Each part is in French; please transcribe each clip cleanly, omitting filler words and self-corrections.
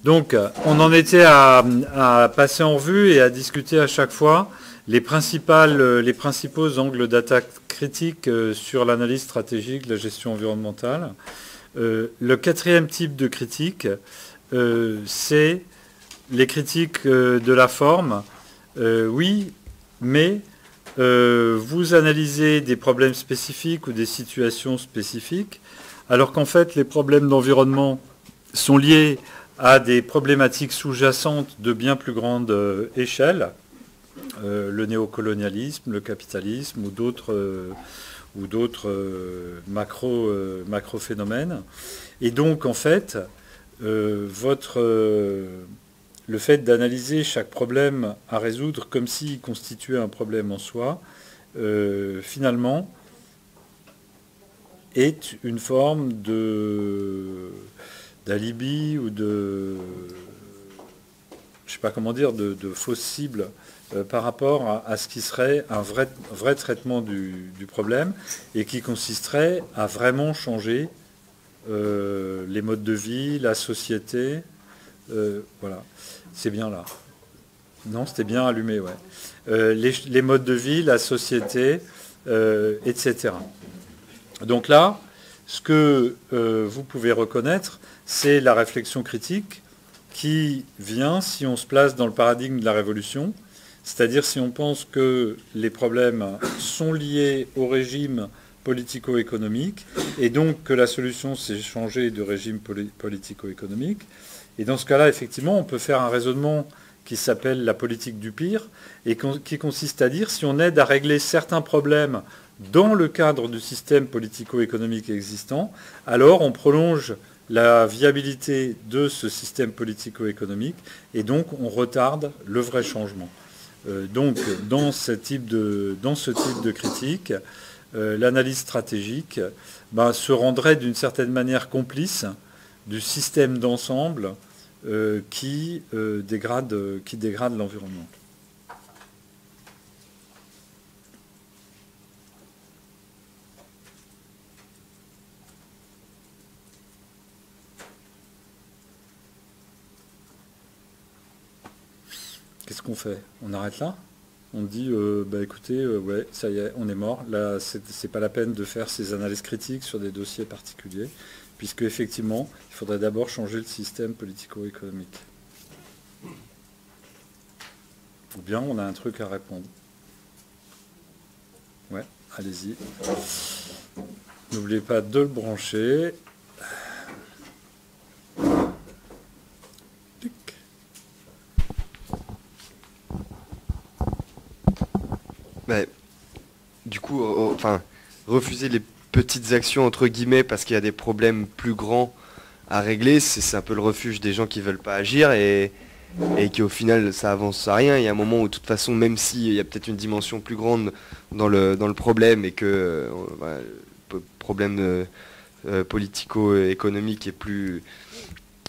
Donc, on en était à passer en revue et à discuter à chaque fois les principaux angles d'attaque critiques sur l'analyse stratégique de la gestion environnementale. Le quatrième type de critique, c'est les critiques de la forme. Oui, mais vous analysez des problèmes spécifiques ou des situations spécifiques, alors qu'en fait, les problèmes d'environnement sont liés à des problématiques sous-jacentes de bien plus grande échelle, le néocolonialisme, le capitalisme ou d'autres macro-phénomènes. Et donc, en fait, le fait d'analyser chaque problème à résoudre comme s'il constituait un problème en soi, finalement, est une forme d'alibi ou je sais pas comment dire, de fausse cible par rapport à ce qui serait un vrai traitement du problème et qui consisterait à vraiment changer les modes de vie, la société. Voilà, c'est bien là. Non, c'était bien allumé, ouais. Les modes de vie, la société, etc. Donc là, ce que vous pouvez reconnaître, c'est la réflexion critique qui vient si on se place dans le paradigme de la révolution, c'est-à-dire si on pense que les problèmes sont liés au régime politico-économique et donc que la solution c'est changer de régime politico-économique. Et dans ce cas-là, effectivement, on peut faire un raisonnement qui s'appelle la politique du pire et qui consiste à dire si on aide à régler certains problèmes dans le cadre du système politico-économique existant, alors on prolonge la viabilité de ce système politico-économique et donc on retarde le vrai changement. Donc dans ce type de critique, l'analyse stratégique se rendrait d'une certaine manière complice du système d'ensemble qui dégrade l'environnement. Qu'est-ce qu'on fait? On arrête là? On dit, écoutez, ouais, ça y est, on est mort. Là, c'est pas la peine de faire ces analyses critiques sur des dossiers particuliers, puisque effectivement, il faudrait d'abord changer le système politico-économique. Ou bien on a un truc à répondre. Ouais, allez-y. N'oubliez pas de le brancher. Du coup, refuser les petites actions entre guillemets parce qu'il y a des problèmes plus grands à régler, c'est un peu le refuge des gens qui veulent pas agir et qui au final ça avance à rien. Il y a un moment où de toute façon, même s'il y a peut-être une dimension plus grande dans le problème et que le problème politico-économique est plus...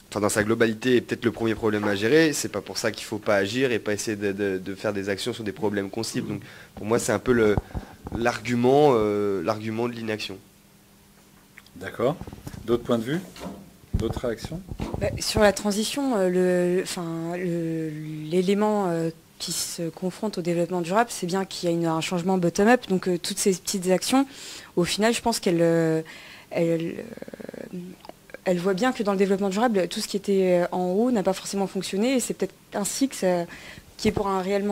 Enfin, dans sa globalité est peut-être le premier problème à gérer, c'est pas pour ça qu'il faut pas agir et pas essayer de faire des actions sur des problèmes qu'on cible. Donc pour moi c'est un peu l'argument de l'inaction. D'accord. D'autres points de vue? D'autres réactions? Sur la transition, l'élément qui se confronte au développement durable, c'est bien qu'il y a un changement bottom-up. Donc toutes ces petites actions, au final, je pense qu'elles voient bien que dans le développement durable, tout ce qui était en haut n'a pas forcément fonctionné. Et c'est peut-être ainsi qui est pour un réel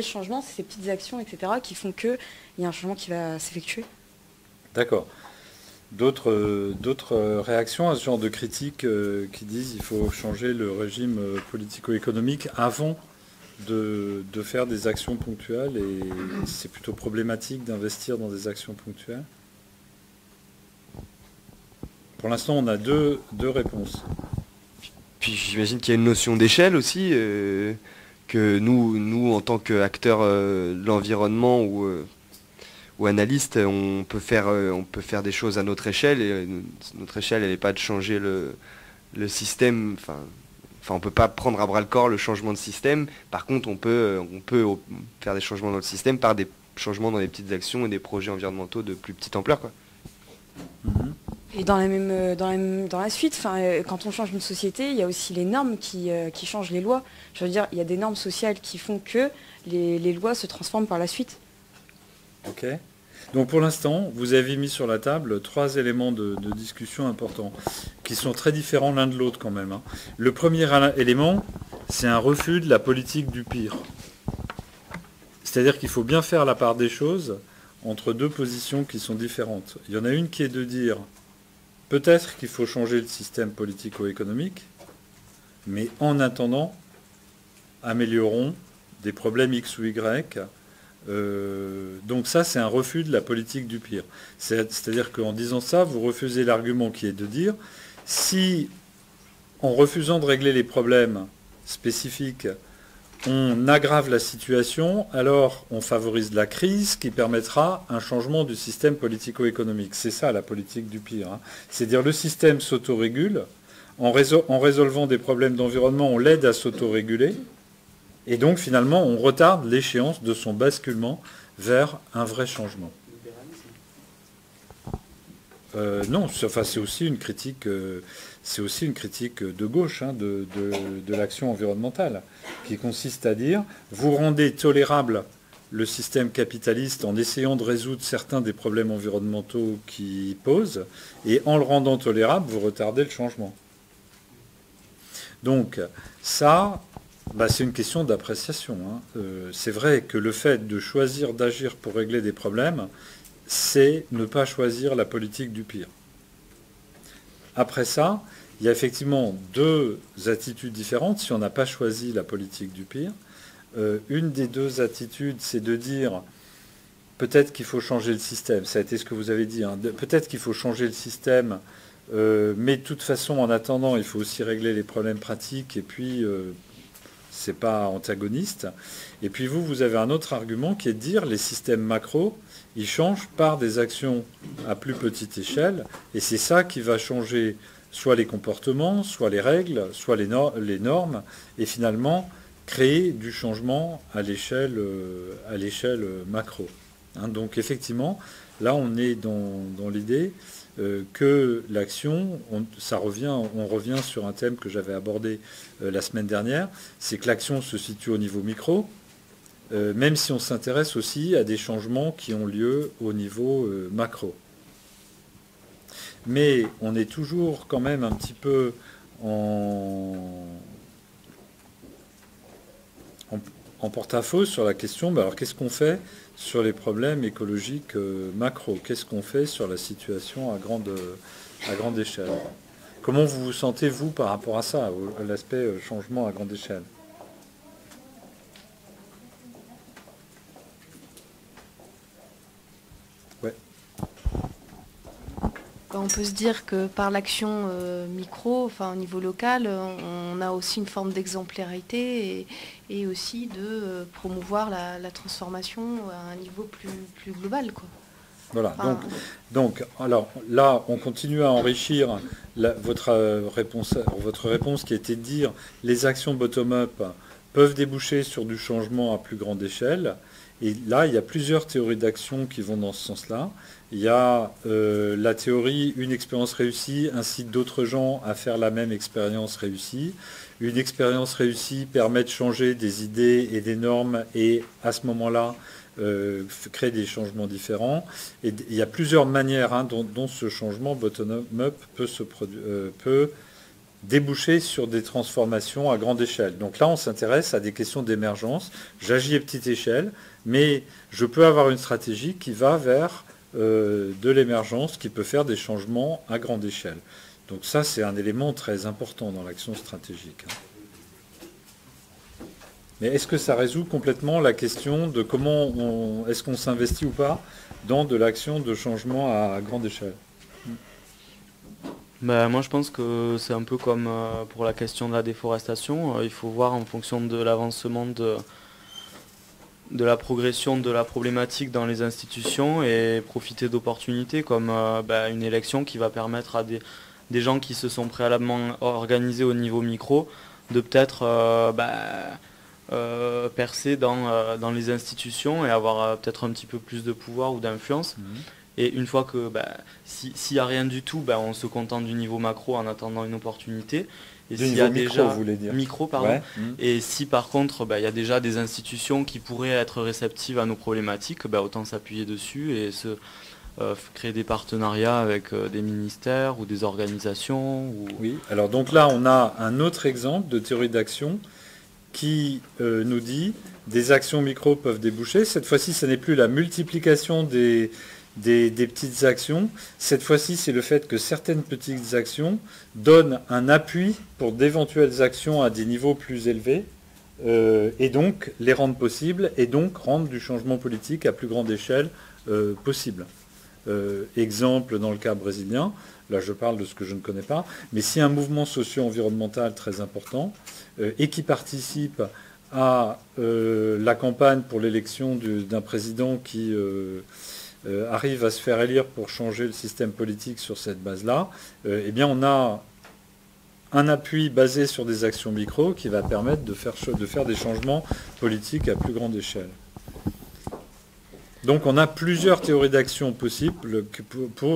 changement, c'est ces petites actions, etc., qui font qu'il y a un changement qui va s'effectuer. D'accord. D'autres réactions à ce genre de critiques qui disent qu'il faut changer le régime politico-économique avant de faire des actions ponctuelles et c'est plutôt problématique d'investir dans des actions ponctuelles? Pour l'instant, on a deux réponses. Puis j'imagine qu'il y a une notion d'échelle aussi, que nous en tant qu'acteurs de l'environnement ou analystes, on peut faire des choses à notre échelle, et notre échelle, elle n'est pas de changer le système, enfin on peut pas prendre à bras le corps le changement de système. Par contre, on peut faire des changements dans le système par des changements dans les petites actions et des projets environnementaux de plus petite ampleur, quoi. Mm-hmm. Et dans la suite, quand on change une société, il y a aussi les normes qui changent les lois. Je veux dire, il y a des normes sociales qui font que les lois se transforment par la suite. Ok. Donc pour l'instant, vous avez mis sur la table 3 éléments de discussion importants, qui sont très différents l'un de l'autre quand même. Hein. Le premier élément, c'est un refus de la politique du pire. C'est-à-dire qu'il faut bien faire la part des choses entre 2 positions qui sont différentes. Il y en a une qui est de dire, peut-être qu'il faut changer le système politico-économique, mais en attendant, améliorons des problèmes X ou Y. Donc ça, c'est un refus de la politique du pire. C'est-à-dire qu'en disant ça, vous refusez l'argument qui est de dire, si en refusant de régler les problèmes spécifiques, on aggrave la situation, alors on favorise la crise qui permettra un changement du système politico-économique. C'est ça la politique du pire. Hein. C'est-à-dire le système s'autorégule, en résolvant des problèmes d'environnement, on l'aide à s'autoréguler, et donc finalement on retarde l'échéance de son basculement vers un vrai changement. Non, c'est aussi une critique. C'est aussi une critique de gauche hein, de l'action environnementale, qui consiste à dire, vous rendez tolérable le système capitaliste en essayant de résoudre certains des problèmes environnementaux qu'il pose, et en le rendant tolérable, vous retardez le changement. Donc, ça, c'est une question d'appréciation. Hein. C'est vrai que le fait de choisir d'agir pour régler des problèmes, c'est ne pas choisir la politique du pire. Après ça, il y a effectivement 2 attitudes différentes si on n'a pas choisi la politique du pire. Une des 2 attitudes, c'est de dire peut-être qu'il faut changer le système. Ça a été ce que vous avez dit. Hein. Peut-être qu'il faut changer le système, mais de toute façon, en attendant, il faut aussi régler les problèmes pratiques et puis c'est pas antagoniste. Et puis vous avez un autre argument qui est de dire les systèmes macro, ils changent par des actions à plus petite échelle, et c'est ça qui va changer soit les comportements, soit les règles, soit les normes, et finalement créer du changement à l'échelle macro. Hein, donc effectivement, là on est dans l'idée que l'action, on revient sur un thème que j'avais abordé la semaine dernière, c'est que l'action se situe au niveau micro, même si on s'intéresse aussi à des changements qui ont lieu au niveau macro. Mais on est toujours quand même un petit peu en porte-à-faux sur la question, alors qu'est-ce qu'on fait sur les problèmes écologiques macro? Qu'est-ce qu'on fait sur la situation à grande échelle? Comment vous vous sentez, vous, par rapport à ça, à l'aspect changement à grande échelle? Ouais. On peut se dire que par l'action micro, au niveau local, on a aussi une forme d'exemplarité et aussi de promouvoir la transformation à un niveau plus global, quoi. Voilà, donc alors là, on continue à enrichir votre réponse qui était de dire les actions bottom-up peuvent déboucher sur du changement à plus grande échelle. Et là, il y a plusieurs théories d'action qui vont dans ce sens-là. Il y a la théorie, une expérience réussie incite d'autres gens à faire la même expérience réussie. Une expérience réussie permet de changer des idées et des normes et à ce moment-là, créer des changements différents. Et il y a plusieurs manières dont ce changement bottom-up peut déboucher sur des transformations à grande échelle. Donc là, on s'intéresse à des questions d'émergence. J'agis à petite échelle, mais je peux avoir une stratégie qui va vers de l'émergence, qui peut faire des changements à grande échelle. Donc ça, c'est un élément très important dans l'action stratégique. Mais est-ce que ça résout complètement la question de comment est-ce qu'on s'investit ou pas dans de l'action de changement à grande échelle? Moi je pense que c'est un peu comme pour la question de la déforestation. Il faut voir en fonction de l'avancement de la progression de la problématique dans les institutions et profiter d'opportunités comme une élection qui va permettre à des gens qui se sont préalablement organisés au niveau micro de peut-être percer dans les institutions et avoir peut-être un petit peu plus de pouvoir ou d'influence. Et une fois que s'il n'y a rien du tout, on se contente du niveau macro en attendant une opportunité. Et Du s'il y a niveau micro, déjà vous voulez dire. Micro, pardon. Ouais. Et si par contre il y a déjà des institutions qui pourraient être réceptives à nos problématiques, autant s'appuyer dessus et créer des partenariats avec des ministères ou des organisations. Oui, alors donc là on a un autre exemple de théorie d'action qui nous dit des actions micro peuvent déboucher. Cette fois-ci, ce n'est plus la multiplication des petites actions. Cette fois-ci, c'est le fait que certaines petites actions donnent un appui pour d'éventuelles actions à des niveaux plus élevés, et donc les rendent possibles, et donc rendre du changement politique à plus grande échelle possible. Exemple dans le cas brésilien, là je parle de ce que je ne connais pas, mais si un mouvement socio-environnemental très important et qui participe à la campagne pour l'élection d'un président qui arrive à se faire élire pour changer le système politique sur cette base-là, eh bien on a un appui basé sur des actions micro qui va permettre de faire des changements politiques à plus grande échelle. Donc on a plusieurs théories d'action possibles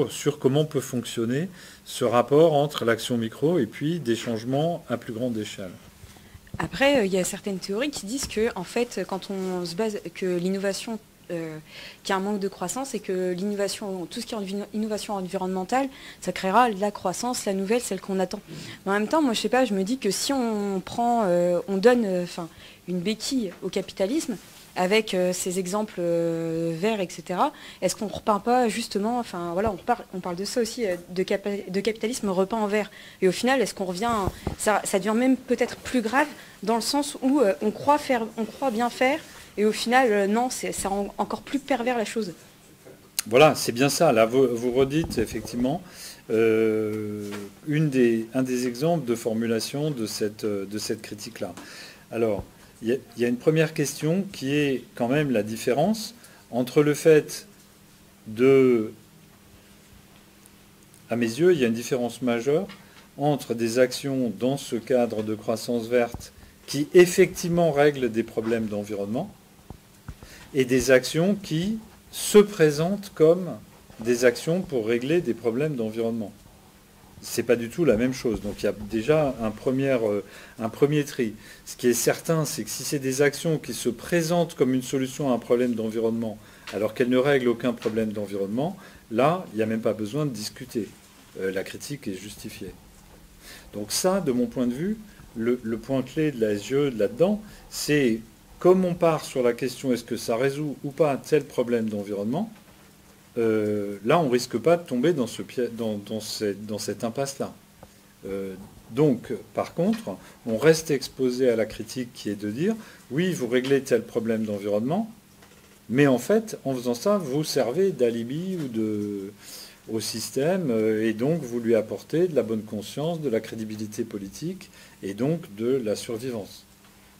sur comment peut fonctionner ce rapport entre l'action micro et puis des changements à plus grande échelle. Après, il y a certaines théories qui disent que, en fait, quand on se base, que l'innovation, qu'il y a un manque de croissance et que l'innovation, tout ce qui est innovation environnementale, ça créera la croissance, la nouvelle, celle qu'on attend. Mais en même temps, moi, je sais pas, je me dis que si on donne une béquille au capitalisme, avec ces exemples verts, etc., est-ce qu'on ne repeint pas justement, on parle de ça aussi, de capitalisme repeint en vert. Et au final, est-ce qu'on revient, ça devient même peut-être plus grave dans le sens où on croit bien faire, et au final, non, ça rend encore plus pervers la chose. Voilà, c'est bien ça. Là, vous redites effectivement un des exemples de formulation de cette critique-là. Alors, il y a une première question qui est quand même la différence entre le fait à mes yeux, il y a une différence majeure entre des actions dans ce cadre de croissance verte qui effectivement règlent des problèmes d'environnement et des actions qui se présentent comme des actions pour régler des problèmes d'environnement. C'est pas du tout la même chose. Donc il y a déjà un premier tri. Ce qui est certain, c'est que si c'est des actions qui se présentent comme une solution à un problème d'environnement, alors qu'elles ne règlent aucun problème d'environnement, là, il n'y a même pas besoin de discuter. La critique est justifiée. Donc ça, de mon point de vue, le point clé de la SGE là-dedans, c'est comme on part sur la question est-ce que ça résout ou pas tel problème d'environnement, là, on ne risque pas de tomber dans cette impasse-là. Donc, par contre, on reste exposé à la critique qui est de dire, oui, vous réglez tel problème d'environnement, mais en fait, en faisant ça, vous servez d'alibi au système, et donc vous lui apportez de la bonne conscience, de la crédibilité politique, et donc de la survivance.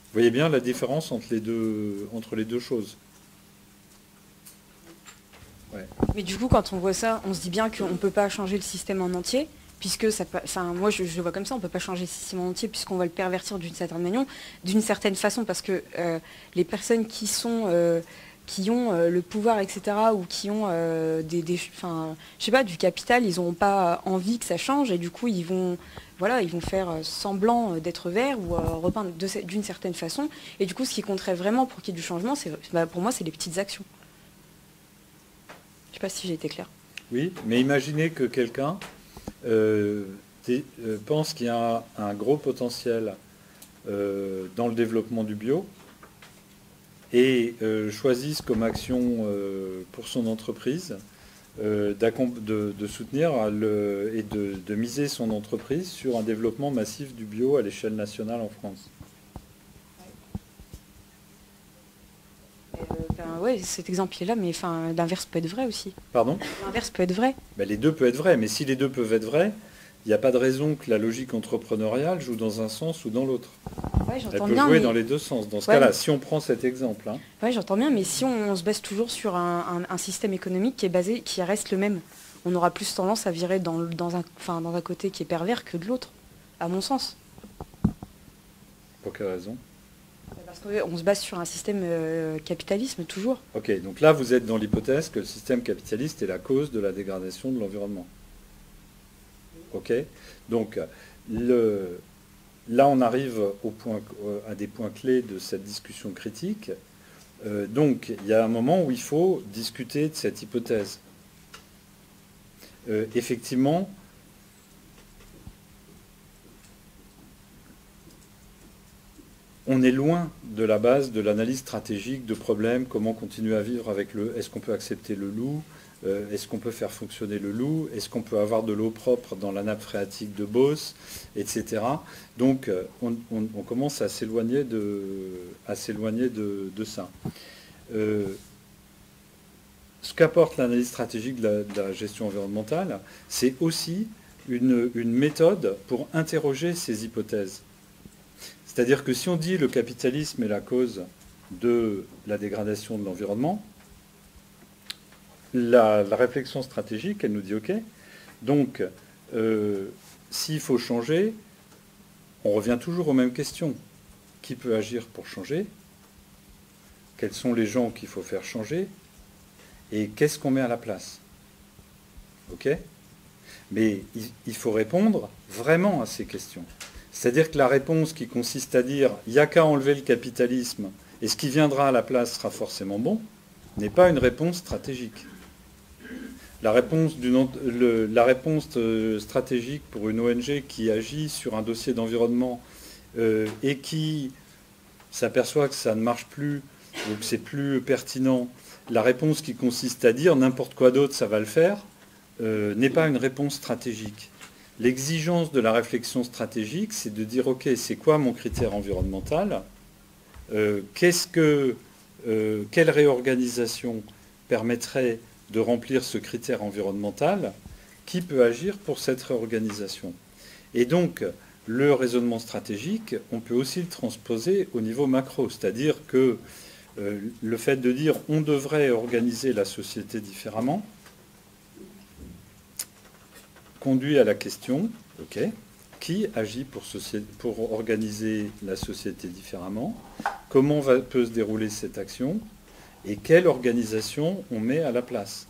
Vous voyez bien la différence entre les deux choses. Ouais. Mais du coup, quand on voit ça, on se dit bien qu'on ne peut pas changer le système en entier, puisque moi je le vois comme ça, on ne peut pas changer le système en entier puisqu'on va le pervertir d'une certaine façon, parce que les personnes qui ont le pouvoir, etc., ou qui ont du capital, ils n'ont pas envie que ça change, et du coup ils vont faire semblant d'être verts ou repeindre d'une certaine façon, et du coup ce qui compterait vraiment pour qu'il y ait du changement, pour moi c'est les petites actions. Je ne sais pas si j'ai été claire. Oui, mais imaginez que quelqu'un pense qu'il y a un gros potentiel dans le développement du bio et choisisse comme action pour son entreprise de soutenir et de miser son entreprise sur un développement massif du bio à l'échelle nationale en France. Oui, cet exemple est là, mais l'inverse peut être vrai aussi. Pardon ? L'inverse peut être vrai. Les deux peuvent être vrais, mais si les deux peuvent être vrais, il n'y a pas de raison que la logique entrepreneuriale joue dans un sens ou dans l'autre. Ouais, elle peut jouer dans les deux sens. Dans ce cas-là, si on prend cet exemple. Hein. Oui, j'entends bien, mais si on se base toujours sur un système économique qui reste le même, on aura plus tendance à virer dans un côté qui est pervers que de l'autre, à mon sens. Pour quelle raison ? Parce qu'on se base sur un système capitalisme toujours. Ok, donc là vous êtes dans l'hypothèse que le système capitaliste est la cause de la dégradation de l'environnement. Ok, donc là on arrive à des points clés de cette discussion critique. Donc il y a un moment où il faut discuter de cette hypothèse. Effectivement, on est loin de la base de l'analyse stratégique de problèmes, comment continuer à vivre avec est-ce qu'on peut accepter le loup, est-ce qu'on peut faire fonctionner le loup, est-ce qu'on peut avoir de l'eau propre dans la nappe phréatique de Beauce, etc. Donc on commence à s'éloigner de ça. Ce qu'apporte l'analyse stratégique de la gestion environnementale, c'est aussi une méthode pour interroger ces hypothèses. C'est-à-dire que si on dit le capitalisme est la cause de la dégradation de l'environnement, la réflexion stratégique, elle nous dit OK, donc s'il faut changer, on revient toujours aux mêmes questions. Qui peut agir pour changer? Quels sont les gens qu'il faut faire changer? Et qu'est-ce qu'on met à la place? OK? Mais il faut répondre vraiment à ces questions. C'est-à-dire que la réponse qui consiste à dire « il n'y a qu'à enlever le capitalisme et ce qui viendra à la place sera forcément bon » n'est pas une réponse stratégique. La réponse stratégique pour une ONG qui agit sur un dossier d'environnement et qui s'aperçoit que ça ne marche plus ou que c'est plus pertinent, la réponse qui consiste à dire « n'importe quoi d'autre, ça va le faire » n'est pas une réponse stratégique. L'exigence de la réflexion stratégique, c'est de dire, OK, c'est quoi mon critère environnemental? Quelle réorganisation permettrait de remplir ce critère environnemental? Qui peut agir pour cette réorganisation? Et donc, le raisonnement stratégique, on peut aussi le transposer au niveau macro, c'est-à-dire que le fait de dire on devrait organiser la société différemment, conduit à la question, OK, qui agit pour organiser la société différemment? Comment peut se dérouler cette action? Et quelle organisation on met à la place?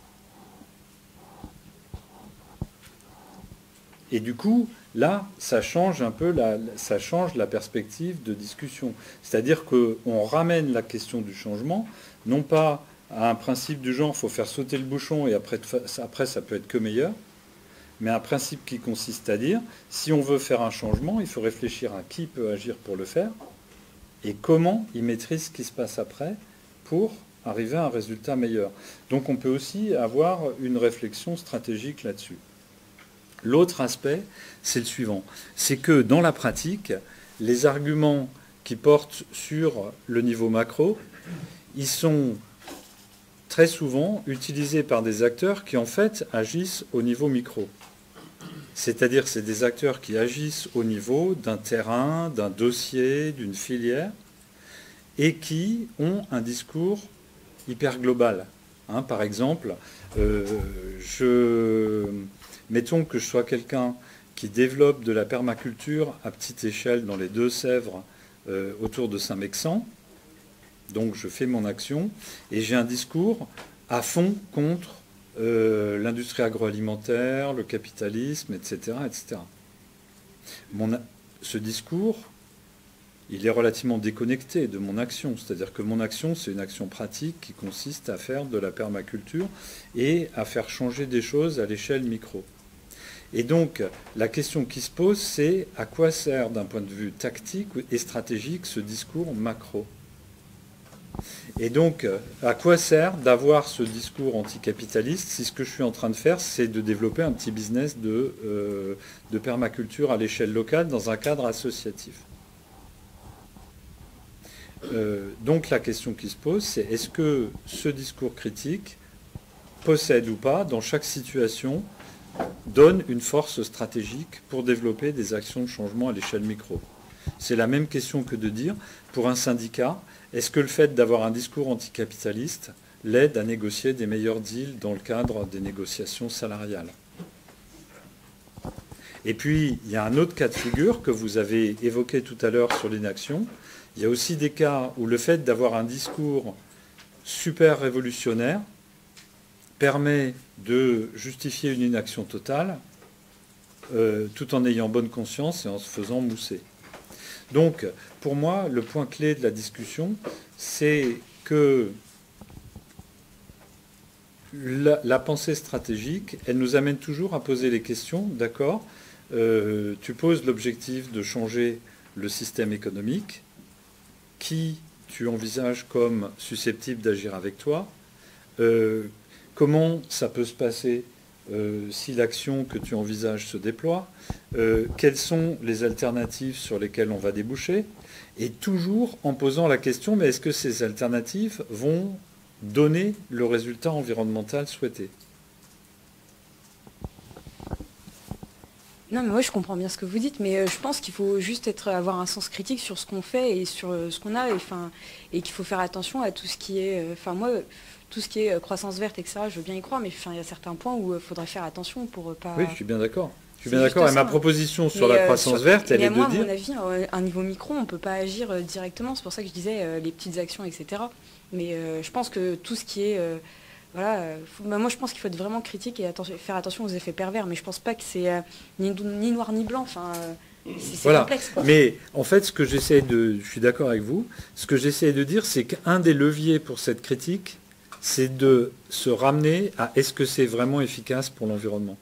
Et du coup, là, ça change un peu ça change la perspective de discussion. C'est-à-dire qu'on ramène la question du changement, non pas à un principe du genre, il faut faire sauter le bouchon et après ça peut être que meilleur, mais un principe qui consiste à dire, si on veut faire un changement, il faut réfléchir à qui peut agir pour le faire et comment il maîtrise ce qui se passe après pour arriver à un résultat meilleur. Donc on peut aussi avoir une réflexion stratégique là-dessus. L'autre aspect, c'est le suivant. C'est que dans la pratique, les arguments qui portent sur le niveau macro, ils sont très souvent utilisés par des acteurs qui en fait agissent au niveau micro. C'est-à-dire que c'est des acteurs qui agissent au niveau d'un terrain, d'un dossier, d'une filière, et qui ont un discours hyper global. Par exemple, mettons que je sois quelqu'un qui développe de la permaculture à petite échelle dans les Deux-Sèvres autour de Saint-Mexant. Donc je fais mon action et j'ai un discours à fond contre l'industrie agroalimentaire, le capitalisme, etc. etc. Ce discours, il est relativement déconnecté de mon action. C'est-à-dire que mon action, c'est une action pratique qui consiste à faire de la permaculture et à faire changer des choses à l'échelle micro. Et donc, la question qui se pose, c'est à quoi sert d'un point de vue tactique et stratégique ce discours macro ? Et donc, à quoi sert d'avoir ce discours anticapitaliste si ce que je suis en train de faire, c'est de développer un petit business de permaculture à l'échelle locale dans un cadre associatif ? Donc la question qui se pose, c'est est-ce que ce discours critique possède ou pas, dans chaque situation, donne une force stratégique pour développer des actions de changement à l'échelle micro? C'est la même question que de dire, pour un syndicat, est-ce que le fait d'avoir un discours anticapitaliste l'aide à négocier des meilleurs deals dans le cadre des négociations salariales? Et puis, il y a un autre cas de figure que vous avez évoqué tout à l'heure sur l'inaction. Il y a aussi des cas où le fait d'avoir un discours super révolutionnaire permet de justifier une inaction totale tout en ayant bonne conscience et en se faisant mousser. Donc, pour moi, le point clé de la discussion, c'est que la pensée stratégique, elle nous amène toujours à poser les questions, d'accord, tu poses l'objectif de changer le système économique, qui tu envisages comme susceptible d'agir avec toi, comment ça peut se passer si l'action que tu envisages se déploie, quelles sont les alternatives sur lesquelles on va déboucher, et toujours en posant la question, mais est-ce que ces alternatives vont donner le résultat environnemental souhaité? Non, mais moi je comprends bien ce que vous dites, mais je pense qu'il faut juste avoir un sens critique sur ce qu'on fait et sur ce qu'on a, et qu'il faut faire attention à tout ce qui est, tout ce qui est croissance verte, etc. Je veux bien y croire, mais il y a certains points où il faudrait faire attention pour pas. Oui, je suis bien d'accord. Je suis bien d'accord. Et ma proposition sur la croissance verte, elle est de dire. À mon avis, à un niveau micro, on ne peut pas agir directement. C'est pour ça que je disais les petites actions, etc. Mais je pense que tout ce qui est moi je pense qu'il faut être vraiment critique et faire attention aux effets pervers, mais je pense pas que c'est ni noir ni blanc, c'est complexe, quoi. Mais en fait, je suis d'accord avec vous, ce que j'essaie de dire, c'est qu'un des leviers pour cette critique, c'est de se ramener à est-ce que c'est vraiment efficace pour l'environnement.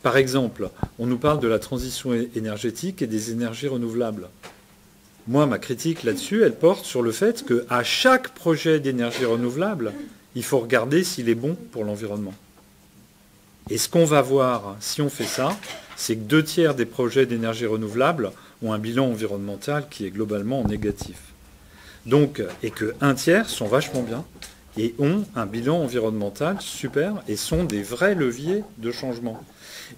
Par exemple, on nous parle de la transition énergétique et des énergies renouvelables. Moi, ma critique là-dessus, elle porte sur le fait qu'à chaque projet d'énergie renouvelable, il faut regarder s'il est bon pour l'environnement. Et ce qu'on va voir, si on fait ça, c'est que 2/3 des projets d'énergie renouvelable ont un bilan environnemental qui est globalement négatif. Donc, et que 1/3 sont vachement bien et ont un bilan environnemental super et sont des vrais leviers de changement.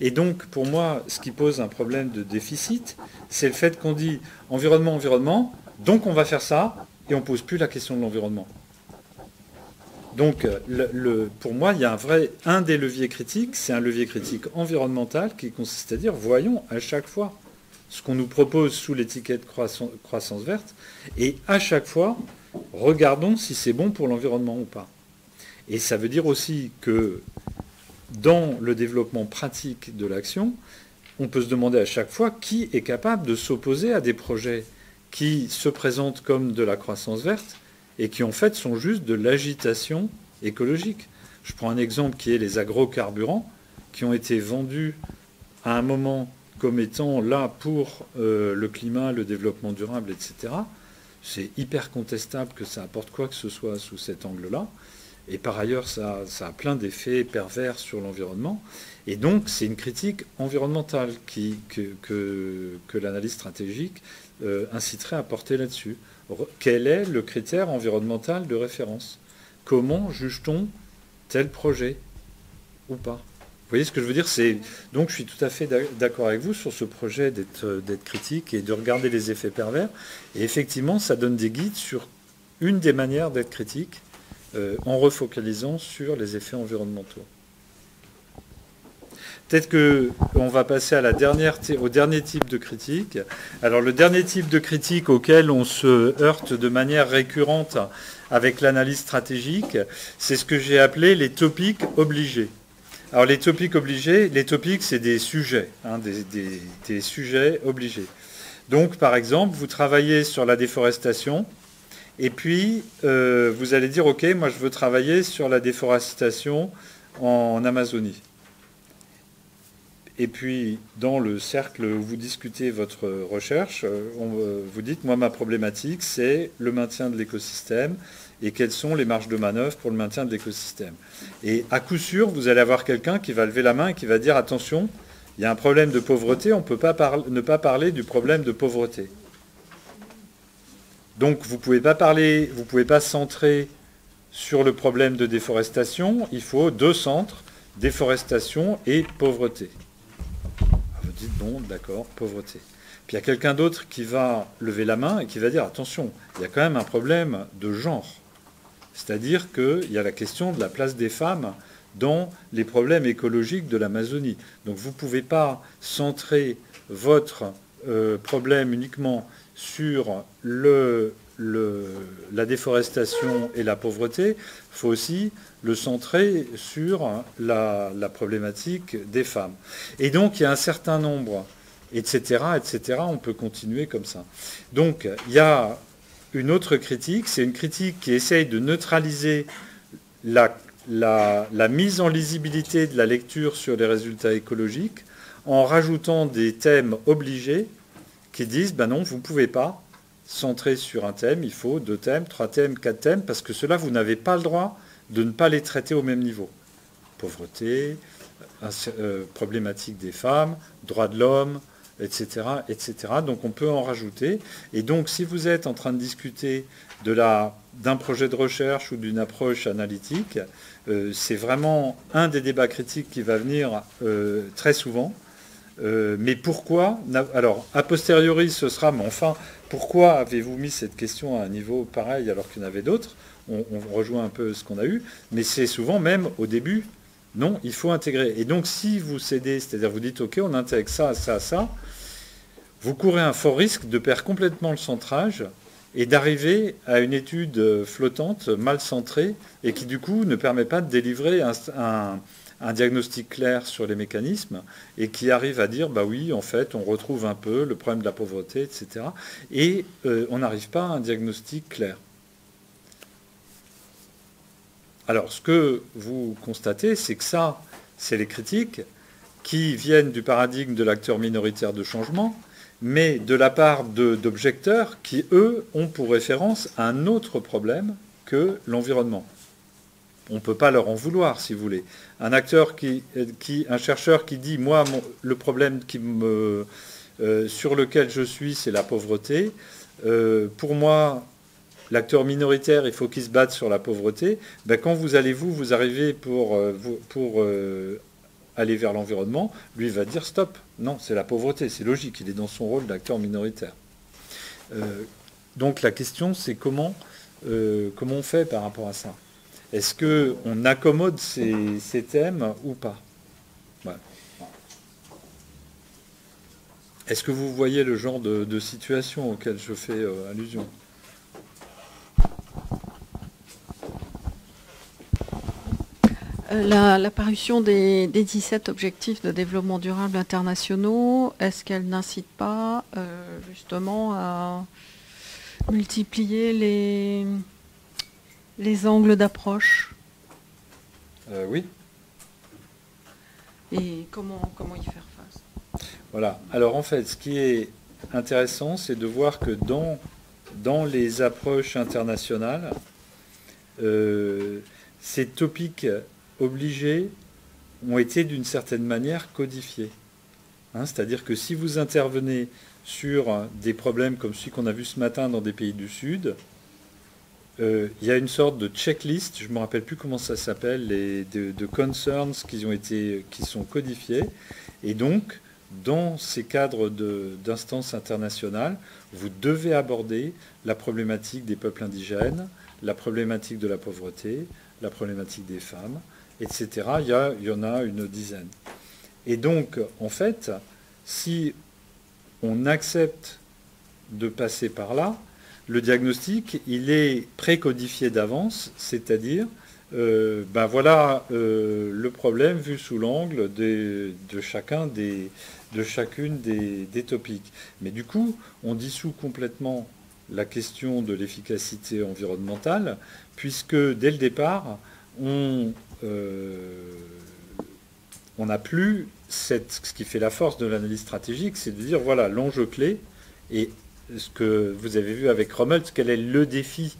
Et donc, pour moi, ce qui pose un problème de déficit, c'est le fait qu'on dit environnement, environnement, donc on va faire ça, et on ne pose plus la question de l'environnement. Donc, pour moi, il y a un des leviers critiques, c'est un levier critique environnemental qui consiste à dire, voyons à chaque fois ce qu'on nous propose sous l'étiquette croissance verte, et à chaque fois, regardons si c'est bon pour l'environnement ou pas. Et ça veut dire aussi que dans le développement pratique de l'action, on peut se demander à chaque fois qui est capable de s'opposer à des projets qui se présentent comme de la croissance verte et qui en fait sont juste de l'agitation écologique. Je prends un exemple qui est les agrocarburants, qui ont été vendus à un moment comme étant là pour le climat, le développement durable, etc. C'est hyper contestable que ça apporte quoi que ce soit sous cet angle-là. Et par ailleurs, ça a plein d'effets pervers sur l'environnement. Et donc, c'est une critique environnementale que l'analyse stratégique inciterait à porter là-dessus. Quel est le critère environnemental de référence? Comment juge-t-on tel projet ou pas? Vous voyez ce que je veux dire? Donc, je suis tout à fait d'accord avec vous sur ce projet d'être critique et de regarder les effets pervers. Et effectivement, ça donne des guides sur une des manières d'être critique, en refocalisant sur les effets environnementaux. Peut-être qu'on va passer à au dernier type de critique. Alors le dernier type de critique auquel on se heurte de manière récurrente avec l'analyse stratégique, c'est ce que j'ai appelé les topics obligés. Alors les topics obligés, les topics c'est des sujets, des sujets obligés. Donc par exemple, vous travaillez sur la déforestation, et puis, vous allez dire, OK, moi je veux travailler sur la déforestation en Amazonie. Et puis, dans le cercle où vous discutez votre recherche, vous dites, moi ma problématique, c'est le maintien de l'écosystème et quelles sont les marges de manœuvre pour le maintien de l'écosystème. Et à coup sûr, vous allez avoir quelqu'un qui va lever la main et qui va dire, attention, il y a un problème de pauvreté, on ne peut pas ne pas parler du problème de pauvreté. Donc vous ne pouvez pas centrer sur le problème de déforestation, il faut 2 centres, déforestation et pauvreté. Alors vous dites, bon, d'accord, pauvreté. Puis il y a quelqu'un d'autre qui va lever la main et qui va dire, attention, il y a quand même un problème de genre. C'est-à-dire qu'il y a la question de la place des femmes dans les problèmes écologiques de l'Amazonie. Donc vous ne pouvez pas centrer votre problème uniquement sur la déforestation et la pauvreté, il faut aussi le centrer sur la problématique des femmes. Et donc il y a un certain nombre, etc., on peut continuer comme ça. Donc il y a une autre critique, c'est une critique qui essaye de neutraliser la mise en lisibilité de la lecture sur les résultats écologiques en rajoutant des thèmes obligés qui disent ben non, vous ne pouvez pas centrer sur un thème, il faut 2 thèmes, 3 thèmes, 4 thèmes, parce que cela, vous n'avez pas le droit de ne pas les traiter au même niveau. Pauvreté, problématique des femmes, droits de l'homme, etc., etc. Donc on peut en rajouter. Et donc si vous êtes en train de discuter d'un projet de recherche ou d'une approche analytique, c'est vraiment un des débats critiques qui va venir très souvent. Mais pourquoi, alors a posteriori ce sera, mais enfin, pourquoi avez-vous mis cette question à un niveau pareil alors qu'il y en avait d'autres? On rejoint un peu ce qu'on a eu, mais c'est souvent même au début, non, il faut intégrer. Et donc si vous cédez, c'est-à-dire vous dites ok, on intègre ça, ça, ça, vous courez un fort risque de perdre complètement le centrage et d'arriver à une étude flottante, mal centrée, et qui du coup ne permet pas de délivrer un diagnostic clair sur les mécanismes et qui arrive à dire, bah oui, en fait, on retrouve un peu le problème de la pauvreté, etc. Et on n'arrive pas à un diagnostic clair. Alors, ce que vous constatez, c'est que ça, c'est les critiques qui viennent du paradigme de l'acteur minoritaire de changement, mais de la part d'objecteurs qui, eux, ont pour référence un autre problème que l'environnement. On ne peut pas leur en vouloir, si vous voulez. Un chercheur qui dit, moi, le problème sur lequel je suis, c'est la pauvreté. Pour moi, l'acteur minoritaire, il faut qu'il se batte sur la pauvreté. Ben, quand vous arrivez pour aller vers l'environnement, lui il va dire stop. Non, c'est la pauvreté, c'est logique, il est dans son rôle d'acteur minoritaire. Donc la question, c'est comment on fait par rapport à ça? Est-ce qu'on accommode ces thèmes ou pas? Ouais. Est-ce que vous voyez le genre de situation auquel je fais allusion? La parution des 17 objectifs de développement durable internationaux, est-ce qu'elle n'incite pas justement à multiplier les angles d'approche? Oui. Et comment y faire face? Voilà. Alors en fait, ce qui est intéressant, c'est de voir que dans les approches internationales, ces topics obligés ont été d'une certaine manière codifiés. C'est-à-dire que si vous intervenez sur des problèmes comme celui qu'on a vu ce matin dans des pays du Sud, il y a une sorte de checklist, je ne me rappelle plus comment ça s'appelle, de concerns qui sont codifiés. Et donc, dans ces cadres d'instances internationales, vous devez aborder la problématique des peuples indigènes, la problématique de la pauvreté, la problématique des femmes, etc. Il y en a une dizaine. Et donc, en fait, si on accepte de passer par là, le diagnostic, il est précodifié d'avance, c'est-à-dire, voilà le problème vu sous l'angle de chacune des topics. Mais du coup, on dissout complètement la question de l'efficacité environnementale, puisque dès le départ, on n'a plus ce qui fait la force de l'analyse stratégique, c'est de dire, voilà, l'enjeu clé, et ce que vous avez vu avec Rummelt, quel est le défi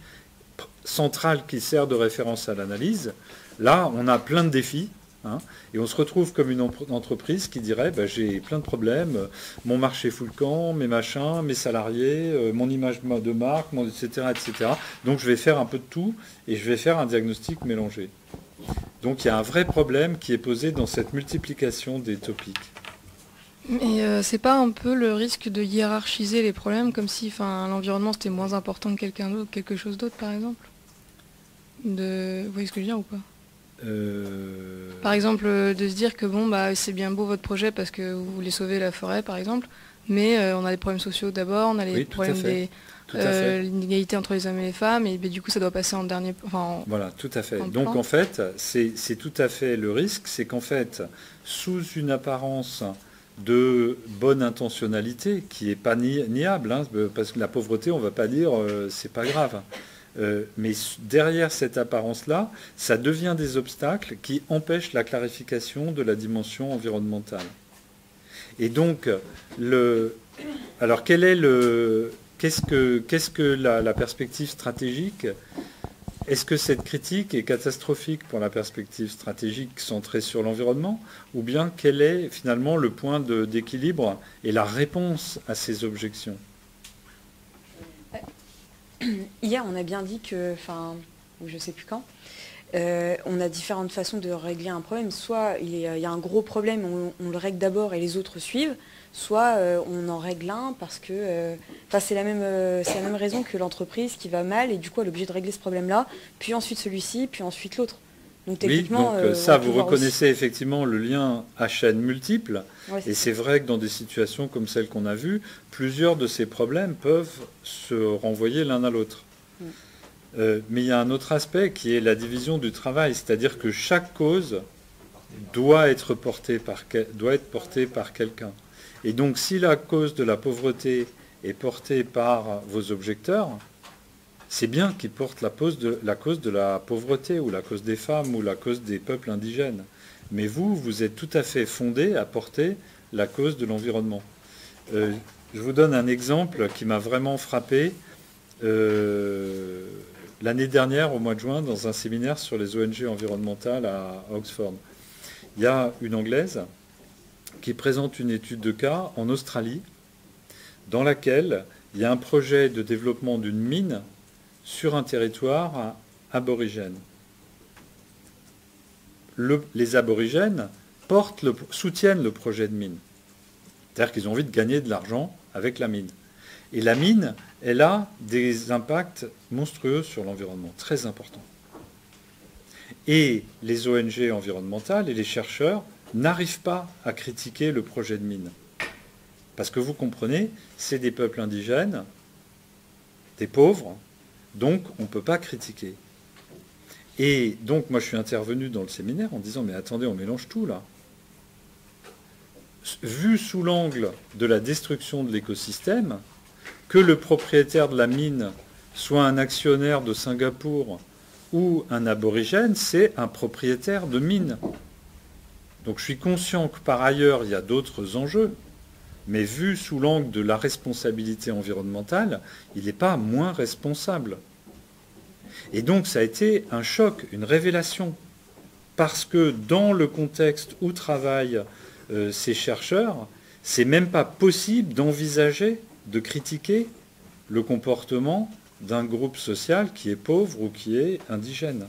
central qui sert de référence à l'analyse. Là, on a plein de défis, et on se retrouve comme une entreprise qui dirait, j'ai plein de problèmes, mon marché fout le camp, mes machins, mes salariés, mon image de marque, etc., etc. Donc je vais faire un peu de tout, et je vais faire un diagnostic mélangé. Donc il y a un vrai problème qui est posé dans cette multiplication des topics. Mais c'est pas un peu le risque de hiérarchiser les problèmes, comme si l'environnement c'était moins important que quelque chose d'autre, par exemple? Vous voyez ce que je veux dire ou pas? Par exemple, de se dire que bon, bah, c'est bien beau votre projet parce que vous voulez sauver la forêt, par exemple, mais on a des problèmes sociaux d'abord, on a les Oui, tout à problèmes fait. Tout à fait. l'inégalité entre les hommes et les femmes, et du coup, ça doit passer en dernier. Voilà, tout à fait. en Donc plan. en fait, c'est tout à fait le risque, c'est qu'en fait, sous une apparence de bonne intentionnalité, qui n'est pas niable, hein, parce que la pauvreté, on ne va pas dire c'est pas grave. Mais derrière cette apparence-là, ça devient des obstacles qui empêchent la clarification de la dimension environnementale. Et donc, alors qu'est-ce que la perspective stratégique? Est-ce que cette critique est catastrophique pour la perspective stratégique centrée sur l'environnement? Ou bien quel est finalement le point d'équilibre et la réponse à ces objections? Hier, on a bien dit que, ou je ne sais plus quand, on a différentes façons de régler un problème. Soit il y a un gros problème, on le règle d'abord et les autres suivent, soit on en règle un parce que c'est la même raison que l'entreprise qui va mal et du coup elle est obligée de régler ce problème-là, puis ensuite celui-ci, puis ensuite l'autre. Donc techniquement, oui, donc ça, vous reconnaissez effectivement le lien à chaîne multiple. Ouais, et c'est vrai que dans des situations comme celle qu'on a vues, plusieurs de ces problèmes peuvent se renvoyer l'un à l'autre. Mais il y a un autre aspect qui est la division du travail, c'est-à-dire que chaque cause doit être portée par quelqu'un. Et donc si la cause de la pauvreté est portée par vos objecteurs, c'est bien qu'ils portent la cause de la pauvreté, ou la cause des femmes, ou la cause des peuples indigènes. Mais vous êtes tout à fait fondé à porter la cause de l'environnement. Je vous donne un exemple qui m'a vraiment frappé. L'année dernière, au mois de juin, dans un séminaire sur les ONG environnementales à Oxford, il y a une Anglaise qui présente une étude de cas en Australie, dans laquelle il y a un projet de développement d'une mine sur un territoire aborigène. Les aborigènes soutiennent le projet de mine. C'est-à-dire qu'ils ont envie de gagner de l'argent avec la mine. Et la mine, elle a des impacts monstrueux sur l'environnement, très importants. Et les ONG environnementales et les chercheurs n'arrivent pas à critiquer le projet de mine. Parce que vous comprenez, c'est des peuples indigènes, des pauvres, donc on ne peut pas critiquer. Et donc moi je suis intervenu dans le séminaire en disant mais attendez, on mélange tout là. Vu sous l'angle de la destruction de l'écosystème, que le propriétaire de la mine soit un actionnaire de Singapour ou un aborigène, c'est un propriétaire de mine. Donc je suis conscient que par ailleurs il y a d'autres enjeux, mais vu sous l'angle de la responsabilité environnementale, il n'est pas moins responsable. Et donc ça a été un choc, une révélation, parce que dans le contexte où travaillent ces chercheurs, c'est même pas possible d'envisager de critiquer le comportement d'un groupe social qui est pauvre ou qui est indigène.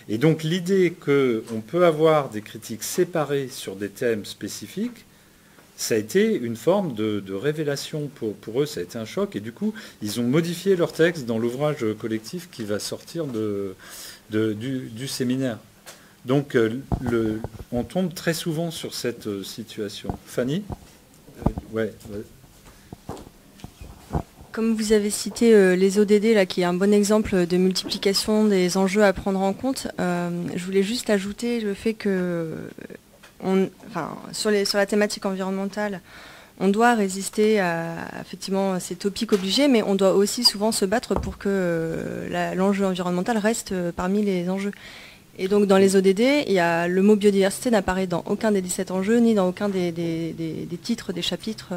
Et donc l'idée qu'on peut avoir des critiques séparées sur des thèmes spécifiques, ça a été une forme de révélation pour eux, ça a été un choc. Et du coup, ils ont modifié leur texte dans l'ouvrage collectif qui va sortir du séminaire. Donc on tombe très souvent sur cette situation. Fanny ouais. Comme vous avez cité les ODD, là, qui est un bon exemple de multiplication des enjeux à prendre en compte, je voulais juste ajouter le fait que sur la thématique environnementale, on doit résister à effectivement ces topics obligés, mais on doit aussi souvent se battre pour que l'enjeu environnemental reste parmi les enjeux. Et donc dans les ODD, le mot biodiversité n'apparaît dans aucun des 17 enjeux, ni dans aucun des titres, des chapitres.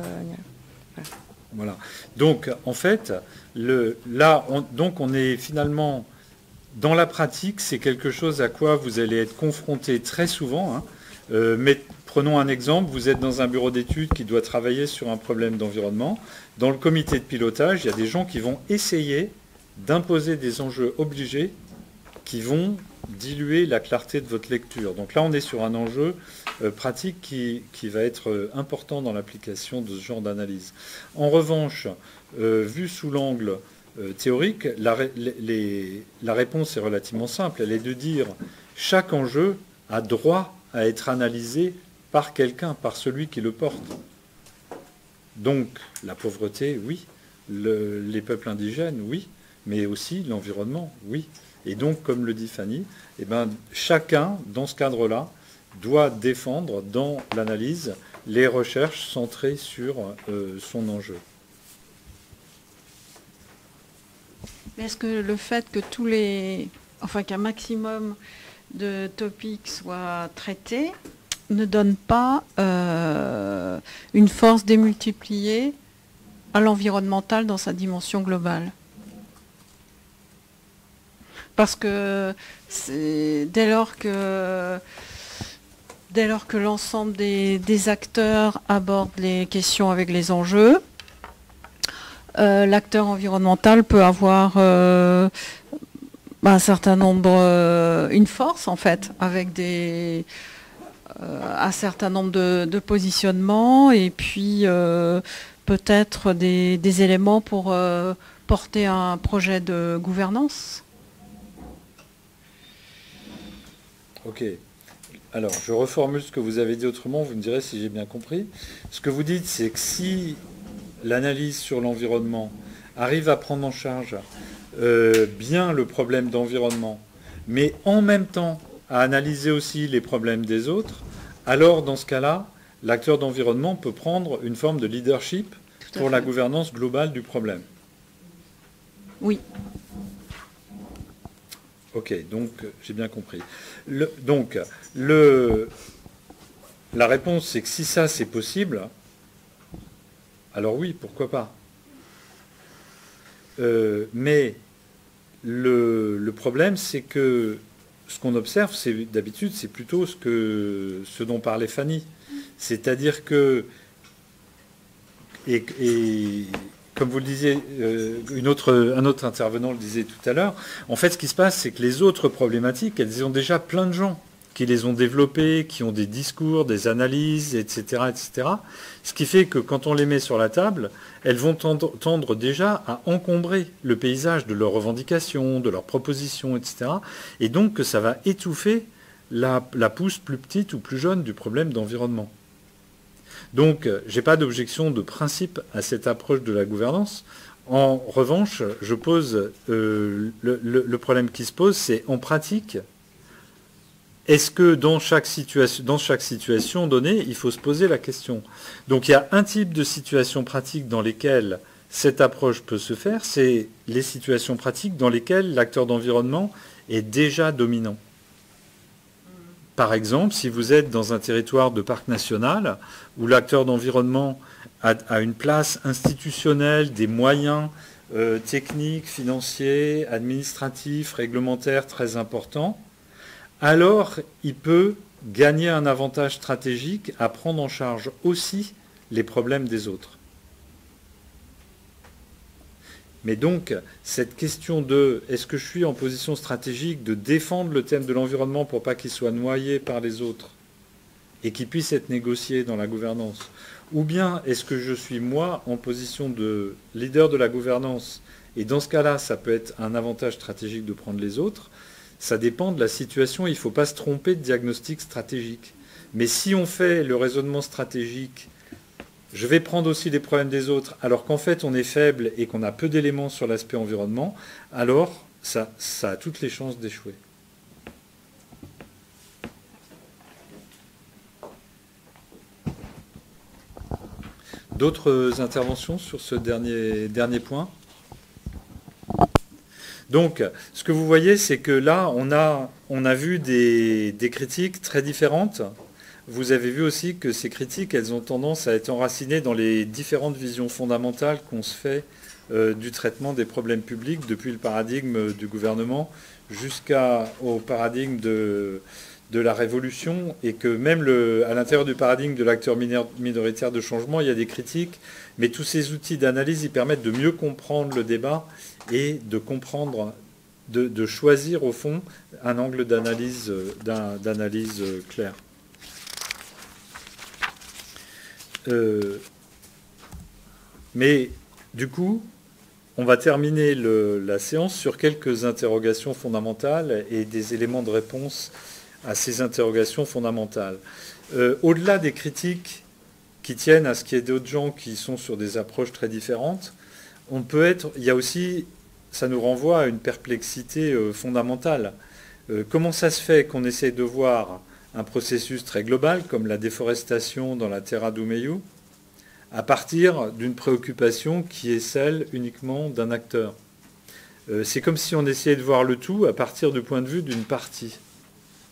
Voilà. Donc en fait, on est finalement dans la pratique, c'est quelque chose à quoi vous allez être confronté très souvent. Hein. Mais prenons un exemple, vous êtes dans un bureau d'études qui doit travailler sur un problème d'environnement. Dans le comité de pilotage, il y a des gens qui vont essayer d'imposer des enjeux obligés qui vont diluer la clarté de votre lecture. Donc là, on est sur un enjeu pratique qui va être important dans l'application de ce genre d'analyse. En revanche, vu sous l'angle théorique, la réponse est relativement simple. Elle est de dire chaque enjeu a droit à être analysé par quelqu'un, par celui qui le porte. Donc, la pauvreté, oui. Les peuples indigènes, oui. Mais aussi l'environnement, oui. Et donc, comme le dit Fanny, eh ben, chacun, dans ce cadre-là, doit défendre dans l'analyse les recherches centrées sur son enjeu. Mais est-ce que le fait que qu'un maximum de topics soient traités ne donne pas une force démultipliée à l'environnemental dans sa dimension globale? Parce que dès lors que l'ensemble des acteurs abordent les questions avec les enjeux, l'acteur environnemental peut avoir un certain nombre, une force en fait, avec un certain nombre de positionnements et puis peut-être des éléments pour porter un projet de gouvernance. Ok. Alors, je reformule ce que vous avez dit autrement, vous me direz si j'ai bien compris. Ce que vous dites, c'est que si l'analyse sur l'environnement arrive à prendre en charge bien le problème d'environnement, mais en même temps à analyser aussi les problèmes des autres, alors dans ce cas-là, l'acteur d'environnement peut prendre une forme de leadership pour la gouvernance globale du problème. Oui. Ok, donc j'ai bien compris. La réponse, c'est que si ça c'est possible, alors oui, pourquoi pas. Mais le problème, c'est que ce qu'on observe, d'habitude, c'est plutôt ce dont parlait Fanny. C'est-à-dire que, et comme vous le disiez, un autre intervenant le disait tout à l'heure, en fait, ce qui se passe, c'est que les autres problématiques, elles ont déjà plein de gens qui les ont développées, qui ont des discours, des analyses, etc., etc. Ce qui fait que quand on les met sur la table, elles vont tendre déjà à encombrer le paysage de leurs revendications, de leurs propositions, etc. Et donc que ça va étouffer la pousse plus petite ou plus jeune du problème d'environnement. Donc, je n'ai pas d'objection de principe à cette approche de la gouvernance. En revanche, je pose le problème qui se pose, c'est en pratique, est-ce que dans chaque situation donnée, il faut se poser la question? Donc il y a un type de situation pratique dans lesquelles cette approche peut se faire, c'est les situations pratiques dans lesquelles l'acteur d'environnement est déjà dominant. Par exemple, si vous êtes dans un territoire de parc national où l'acteur d'environnement a une place institutionnelle, des moyens techniques, financiers, administratifs, réglementaires très importants, alors il peut gagner un avantage stratégique à prendre en charge aussi les problèmes des autres. Mais donc, cette question de est-ce que je suis en position stratégique de défendre le thème de l'environnement pour pas qu'il soit noyé par les autres et qu'il puisse être négocié dans la gouvernance, ou bien est-ce que je suis moi en position de leader de la gouvernance et dans ce cas-là, ça peut être un avantage stratégique de prendre les autres. Ça dépend de la situation, il ne faut pas se tromper de diagnostic stratégique. Mais si on fait le raisonnement stratégique, je vais prendre aussi les problèmes des autres, alors qu'en fait on est faible et qu'on a peu d'éléments sur l'aspect environnement, alors ça a toutes les chances d'échouer. D'autres interventions sur ce dernier point ? Donc, ce que vous voyez, c'est que là, on a vu des critiques très différentes. Vous avez vu aussi que ces critiques, elles ont tendance à être enracinées dans les différentes visions fondamentales qu'on se fait du traitement des problèmes publics, depuis le paradigme du gouvernement jusqu'au paradigme de la révolution, et que même à l'intérieur du paradigme de l'acteur minoritaire de changement, il y a des critiques, mais tous ces outils d'analyse, ils permettent de mieux comprendre le débat et de comprendre, de choisir au fond un angle d'analyse clair. Mais du coup, on va terminer la séance sur quelques interrogations fondamentales et des éléments de réponse à ces interrogations fondamentales. Au-delà des critiques qui tiennent à ce qu'il y ait d'autres gens qui sont sur des approches très différentes, il y a aussi, ça nous renvoie à une perplexité fondamentale. Comment ça se fait qu'on essaye de voir un processus très global, comme la déforestation dans la Terra do Meio, à partir d'une préoccupation qui est celle uniquement d'un acteur. C'est comme si on essayait de voir le tout à partir du point de vue d'une partie.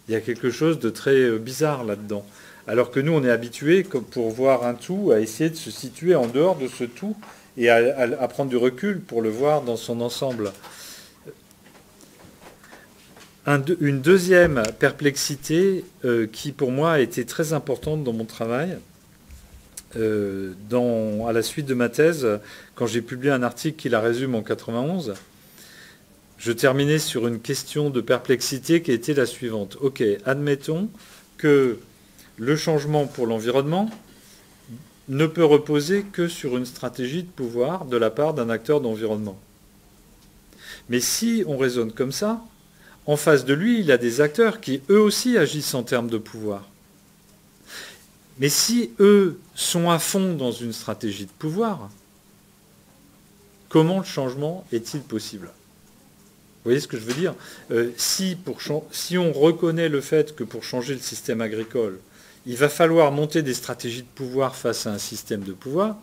Il y a quelque chose de très bizarre là-dedans. Alors que nous, on est habitués, pour voir un tout, à essayer de se situer en dehors de ce tout et à prendre du recul pour le voir dans son ensemble. Une deuxième perplexité qui, pour moi, a été très importante dans mon travail, à la suite de ma thèse, quand j'ai publié un article qui la résume en 91, je terminais sur une question de perplexité qui était la suivante. Ok, admettons que le changement pour l'environnement ne peut reposer que sur une stratégie de pouvoir de la part d'un acteur d'environnement. Mais si on raisonne comme ça, en face de lui, il y a des acteurs qui eux aussi agissent en termes de pouvoir. Mais si eux sont à fond dans une stratégie de pouvoir, comment le changement est-il possible ? Vous voyez ce que je veux dire ? Si on reconnaît le fait que pour changer le système agricole, il va falloir monter des stratégies de pouvoir face à un système de pouvoir,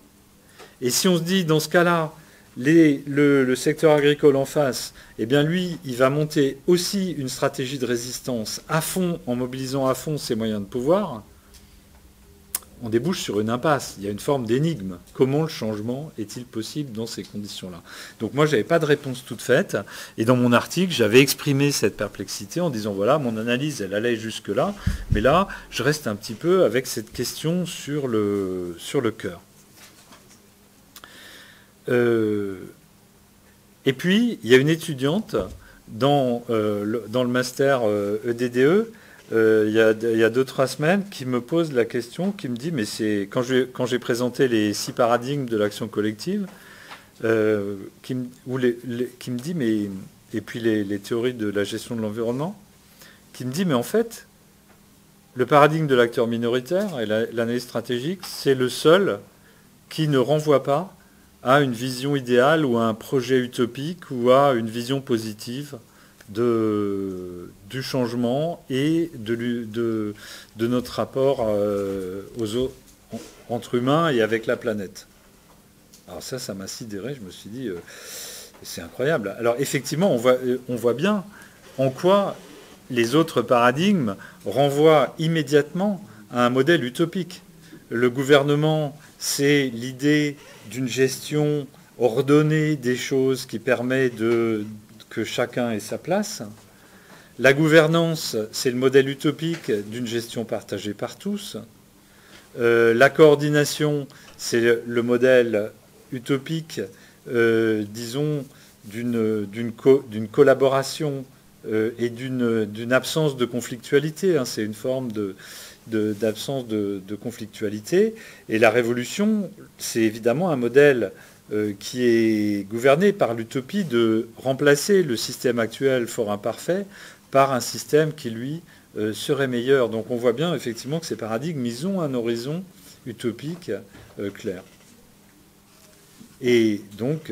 et si on se dit, dans ce cas-là, le secteur agricole en face, eh bien lui, il va monter aussi une stratégie de résistance à fond, en mobilisant à fond ses moyens de pouvoir, on débouche sur une impasse. Il y a une forme d'énigme. Comment le changement est-il possible dans ces conditions-là ? Donc moi, je n'avais pas de réponse toute faite. Et dans mon article, j'avais exprimé cette perplexité en disant, voilà, mon analyse, elle allait jusque-là. Mais là, je reste un petit peu avec cette question sur le cœur. Et puis, il y a une étudiante dans le master EDDE, il y a 2-3 semaines, qui me pose la question, qui me dit, mais c'est quand j'ai présenté les 6 paradigmes de l'action collective, qui me dit, mais et puis les théories de la gestion de l'environnement, qui me dit, mais en fait, le paradigme de l'acteur minoritaire et l'analyse stratégique, c'est le seul qui ne renvoie pas à une vision idéale ou à un projet utopique ou à une vision positive du changement et de notre rapport entre humains et avec la planète. Alors ça m'a sidéré, je me suis dit, c'est incroyable. Alors effectivement, on voit bien en quoi les autres paradigmes renvoient immédiatement à un modèle utopique. Le gouvernement, c'est l'idée d'une gestion ordonnée des choses qui permet que chacun ait sa place. La gouvernance, c'est le modèle utopique d'une gestion partagée par tous. La coordination, c'est le modèle utopique, disons, d'une collaboration et d'une absence de conflictualité. Hein. C'est une forme d'absence de conflictualité. Et la révolution, c'est évidemment un modèle qui est gouverné par l'utopie de remplacer le système actuel fort imparfait par un système qui, lui, serait meilleur. Donc on voit bien effectivement que ces paradigmes, ils ont un horizon utopique clair. Et donc,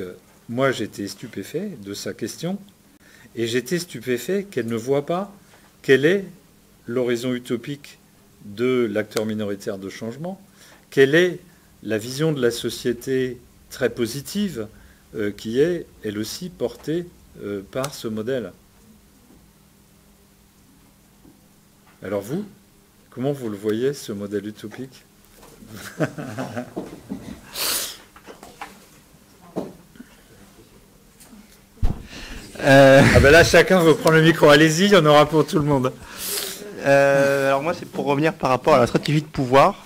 moi j'étais stupéfait de sa question, et j'étais stupéfait qu'elle ne voit pas quel est l'horizon utopique de l'acteur minoritaire de changement, quelle est la vision de la société très positive qui est, elle aussi, portée par ce modèle. Alors vous, comment vous le voyez, ce modèle utopique ? Ah ben là, chacun veut prendre le micro. Allez-y, il y en aura pour tout le monde. Alors moi, c'est pour revenir par rapport à la stratégie de pouvoir.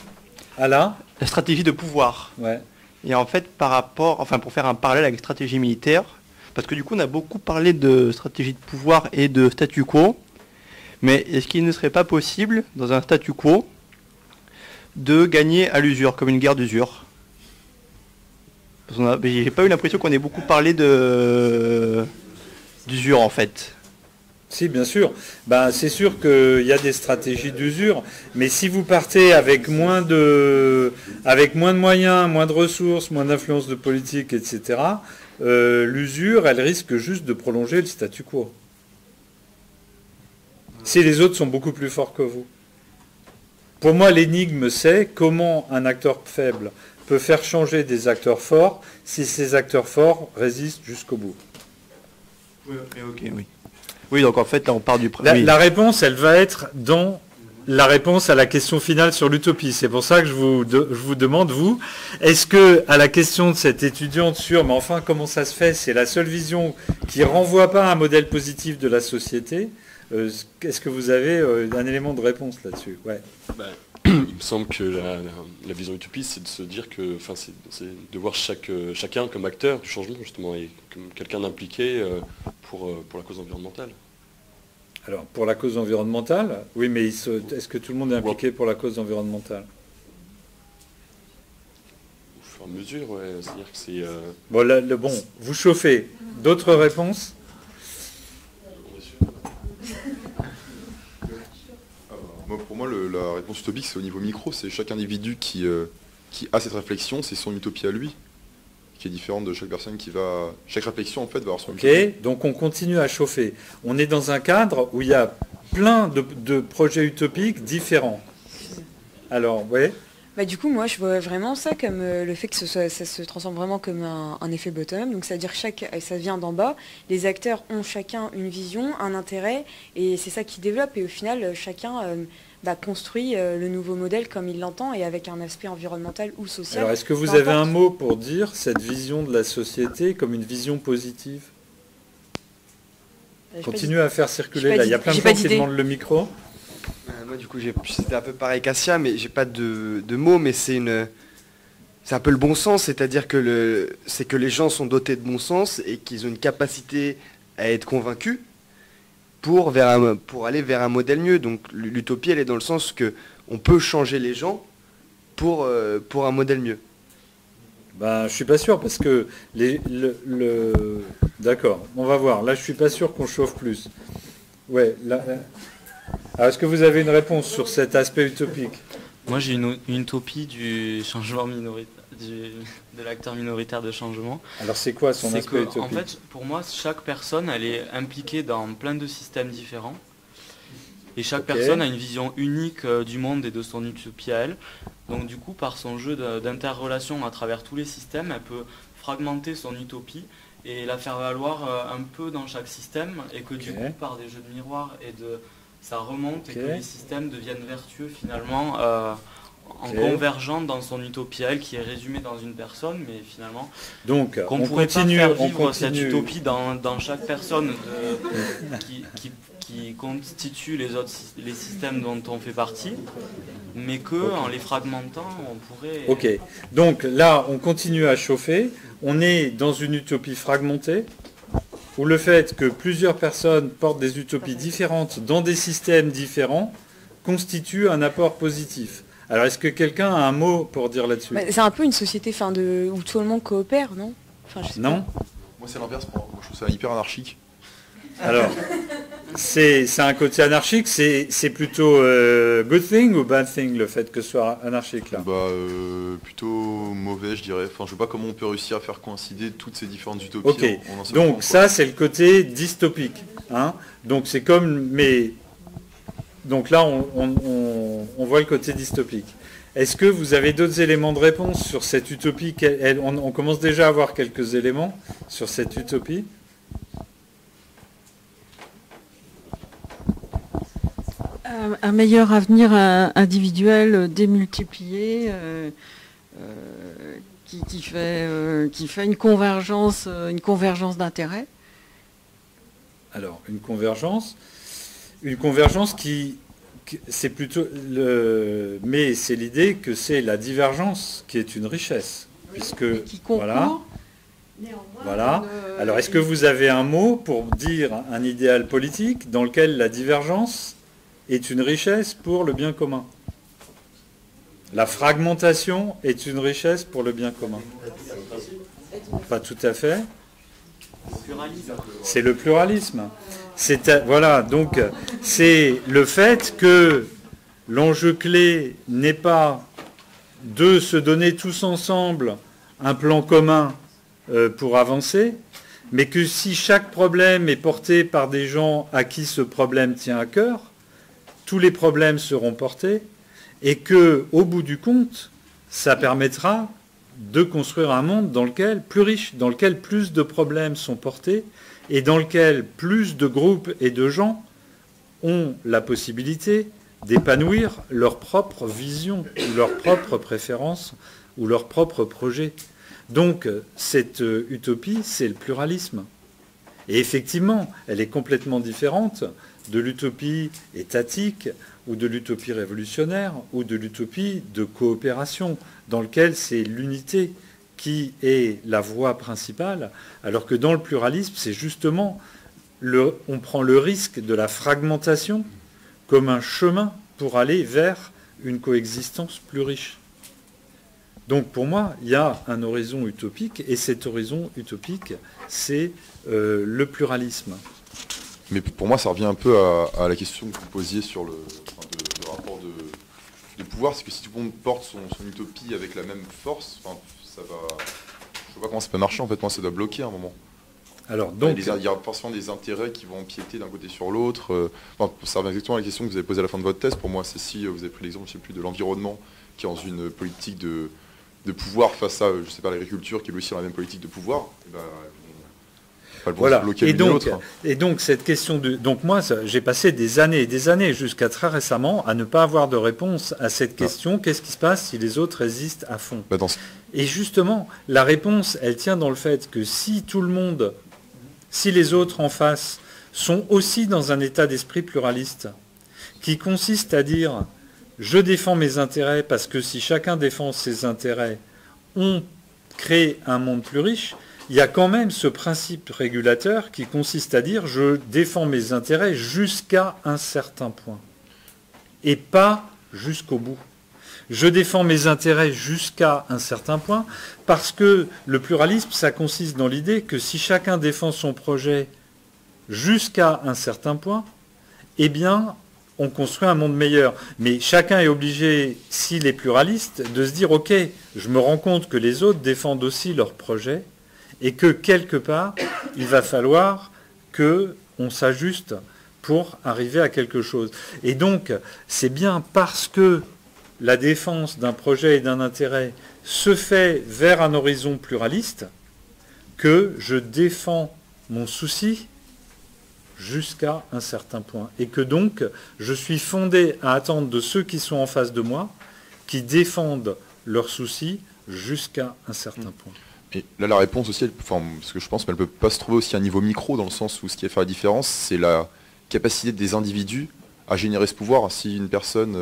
Ah là ? La stratégie de pouvoir. Ouais. Et en fait, pour faire un parallèle avec stratégie militaire, parce que du coup, on a beaucoup parlé de stratégie de pouvoir et de statu quo, mais est-ce qu'il ne serait pas possible, dans un statu quo, de gagner à l'usure, comme une guerre d'usure ? J'ai pas eu l'impression qu'on ait beaucoup parlé d'usure en fait. Si, bien sûr. Ben, c'est sûr qu'il y a des stratégies d'usure, mais si vous partez avec moins de moyens, moins de ressources, moins d'influence de politique, etc., l'usure, elle risque juste de prolonger le statu quo. Si les autres sont beaucoup plus forts que vous. Pour moi, l'énigme, c'est comment un acteur faible peut faire changer des acteurs forts si ces acteurs forts résistent jusqu'au bout. Oui, ok, oui. Oui, donc en fait, là, on part du... La réponse, elle va être dans la réponse à la question finale sur l'utopie. C'est pour ça que je vous demande, vous, est-ce que à la question de cette étudiante sur, mais enfin, comment ça se fait, c'est la seule vision qui renvoie pas à un modèle positif de la société, est-ce que vous avez un élément de réponse là-dessus? Ouais. Il me semble que la vision utopiste, c'est de se dire que, enfin, c'est de voir chacun comme acteur du changement, justement, et comme quelqu'un d'impliqué pour la cause environnementale. Alors, pour la cause environnementale, oui, mais est-ce que tout le monde est impliqué pour la cause environnementale? Au fur et à mesure, ouais, c'est-à-dire que c'est... Bon, vous chauffez. D'autres réponses? Pour moi, la réponse utopique, c'est au niveau micro. C'est chaque individu qui a cette réflexion, c'est son utopie à lui, qui est différente de chaque personne qui va... Chaque réflexion, en fait, va avoir son utopie. Ok, donc on continue à chauffer. On est dans un cadre où il y a plein de projets utopiques différents. Alors, ouais. Bah, du coup, moi, je vois vraiment ça comme le fait que ça se transforme vraiment comme un effet bottom. Donc, c'est-à-dire ça vient d'en bas. Les acteurs ont chacun une vision, un intérêt, et c'est ça qui développe. Et au final, chacun construit le nouveau modèle comme il l'entend et avec un aspect environnemental ou social. Alors, est-ce que vous avez un mot pour dire cette vision de la société comme une vision positive? Continuez à faire circuler. Là, il y a plein de gens qui demandent le micro. Moi, du coup, c'était un peu pareil qu'Assia, mais j'ai pas de mots, mais c'est un peu le bon sens, c'est-à-dire que c'est que les gens sont dotés de bon sens et qu'ils ont une capacité à être convaincus pour aller vers un modèle mieux. Donc l'utopie, elle est dans le sens que on peut changer les gens pour un modèle mieux. Ben, je suis pas sûr parce que d'accord, on va voir. Là, je suis pas sûr qu'on chauffe plus. Ouais. Alors, est-ce que vous avez une réponse sur cet aspect utopique? Moi, j'ai une utopie du changement minoritaire, de l'acteur minoritaire de changement. Alors, c'est quoi son aspect utopique? En fait, pour moi, chaque personne, elle est impliquée dans plein de systèmes différents. Et chaque personne a une vision unique du monde et de son utopie à elle. Donc, du coup, par son jeu d'interrelation à travers tous les systèmes, elle peut fragmenter son utopie et la faire valoir un peu dans chaque système. Et que du coup, par des jeux de miroir ça remonte et que les systèmes deviennent vertueux finalement en convergeant dans son utopie à elle qui est résumée dans une personne, mais finalement donc qu'on pourrait pas faire vivre cette utopie dans chaque personne qui constitue les systèmes dont on fait partie, mais que en les fragmentant on pourrait... Ok, donc là on continue à chauffer, on est dans une utopie fragmentée, où le fait que plusieurs personnes portent des utopies différentes dans des systèmes différents constitue un apport positif. Alors, est-ce que quelqu'un a un mot pour dire là-dessus? C'est un peu une société où tout le monde coopère, non? Non. Moi, c'est l'inverse. Moi, je trouve ça hyper anarchique. Alors, c'est un côté anarchique, c'est plutôt good thing ou bad thing, le fait que ce soit anarchique là? Plutôt mauvais, je dirais. Enfin, je ne sais pas comment on peut réussir à faire coïncider toutes ces différentes utopies. Ok, donc ça c'est le côté dystopique. Hein, donc c'est comme... Donc là on voit le côté dystopique. Est-ce que vous avez d'autres éléments de réponse sur cette utopie? On commence déjà à avoir quelques éléments sur cette utopie. Un meilleur avenir individuel démultiplié qui fait une convergence d'intérêts. Alors, une convergence qui c'est plutôt mais c'est l'idée que c'est la divergence qui est une richesse, puisque qui concourt, voilà. Alors, est-ce que vous avez un mot pour dire un idéal politique dans lequel la divergence est une richesse pour le bien commun? La fragmentation est une richesse pour le bien commun. Pas tout à fait. C'est le pluralisme. Voilà, donc c'est le fait que l'enjeu clé n'est pas de se donner tous ensemble un plan commun pour avancer, mais que si chaque problème est porté par des gens à qui ce problème tient à cœur, tous les problèmes seront portés et que, au bout du compte, ça permettra de construire un monde plus riche, dans lequel plus de problèmes sont portés et dans lequel plus de groupes et de gens ont la possibilité d'épanouir leur propre vision, ou leur propre préférence, ou leur propre projet. Donc, cette utopie, c'est le pluralisme. Et effectivement, elle est complètement différente de l'utopie étatique, ou de l'utopie révolutionnaire, ou de l'utopie de coopération, dans lequel c'est l'unité qui est la voie principale, alors que dans le pluralisme, c'est justement, on prend le risque de la fragmentation comme un chemin pour aller vers une coexistence plus riche. Donc pour moi, il y a un horizon utopique, et cet horizon utopique, c'est le pluralisme. Mais pour moi, ça revient un peu à la question que vous posiez sur le rapport de pouvoir. C'est que si tout le monde porte son utopie avec la même force, ça va... Je ne sais pas comment ça peut marcher, en fait. Moi, ça doit bloquer à un moment. Alors, donc... Il y a forcément des intérêts qui vont empiéter d'un côté sur l'autre. Ça revient exactement à la question que vous avez posée à la fin de votre thèse. Pour moi, c'est si vous avez pris l'exemple, je ne sais plus, de l'environnement, qui est dans une politique de pouvoir face à, je sais pas, l'agriculture, qui est aussi dans la même politique de pouvoir, voilà. Et donc cette question donc moi j'ai passé des années et des années jusqu'à très récemment à ne pas avoir de réponse à cette question. Qu'est-ce qui se passe si les autres résistent à fond? Et justement, la réponse, elle tient dans le fait que si tout le monde, si les autres en face sont aussi dans un état d'esprit pluraliste, qui consiste à dire je défends mes intérêts parce que si chacun défend ses intérêts, on crée un monde plus riche. Il y a quand même ce principe régulateur qui consiste à dire je défends mes intérêts jusqu'à un certain point et pas jusqu'au bout. Je défends mes intérêts jusqu'à un certain point parce que le pluralisme, ça consiste dans l'idée que si chacun défend son projet jusqu'à un certain point, eh bien, on construit un monde meilleur. Mais chacun est obligé, s'il est pluraliste, de se dire ok, je me rends compte que les autres défendent aussi leur projet, et que quelque part, il va falloir qu'on s'ajuste pour arriver à quelque chose. Et donc, c'est bien parce que la défense d'un projet et d'un intérêt se fait vers un horizon pluraliste que je défends mon souci jusqu'à un certain point. Et que donc, je suis fondé à attendre de ceux qui sont en face de moi, qui défendent leurs soucis jusqu'à un certain point. Et là, la réponse aussi, parce que je pense qu'elle ne peut pas se trouver aussi à un niveau micro, dans le sens où ce qui va faire la différence, c'est la capacité des individus à générer ce pouvoir. Si une personne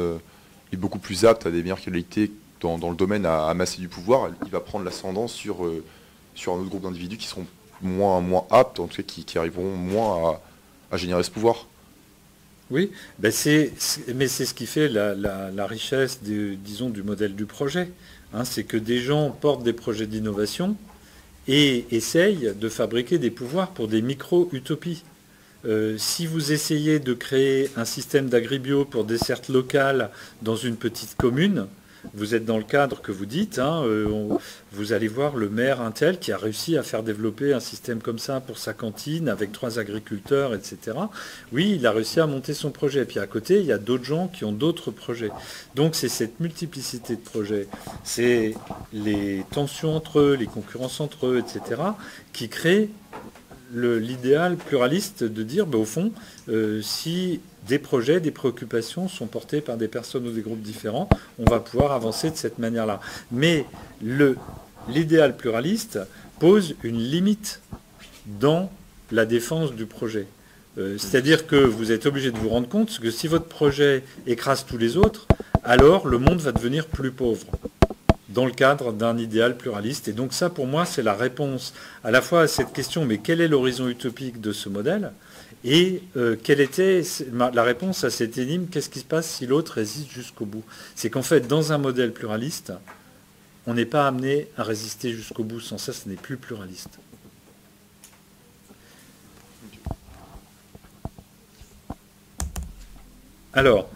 est beaucoup plus apte, à des meilleures qualités dans le domaine à amasser du pouvoir, il va prendre l'ascendant sur un autre groupe d'individus qui seront moins aptes, en tout cas qui arriveront moins à générer ce pouvoir. Oui, mais c'est ce qui fait la richesse, disons, du modèle du projet. C'est que des gens portent des projets d'innovation et essayent de fabriquer des pouvoirs pour des micro-utopies. Si vous essayez de créer un système d'agribio pour desserte locale dans une petite commune, vous êtes dans le cadre que vous dites, vous allez voir le maire Intel qui a réussi à faire développer un système comme ça pour sa cantine avec 3 agriculteurs, etc. Oui, il a réussi à monter son projet. Et puis à côté, il y a d'autres gens qui ont d'autres projets. Donc c'est cette multiplicité de projets, c'est les tensions entre eux, les concurrences entre eux, etc., qui créent l'idéal pluraliste de dire, au fond, si des projets, des préoccupations sont portés par des personnes ou des groupes différents, on va pouvoir avancer de cette manière-là. Mais l'idéal pluraliste pose une limite dans la défense du projet. C'est-à-dire que vous êtes obligé de vous rendre compte que si votre projet écrase tous les autres, alors le monde va devenir plus pauvre dans le cadre d'un idéal pluraliste. Et donc ça, pour moi, c'est la réponse à la fois à cette question, mais quel est l'horizon utopique de ce modèle ? Et quelle était la réponse à cette énigme, qu'est-ce qui se passe si l'autre résiste jusqu'au bout? C'est qu'en fait, dans un modèle pluraliste, on n'est pas amené à résister jusqu'au bout. Sans ça, ce n'est plus pluraliste. Alors,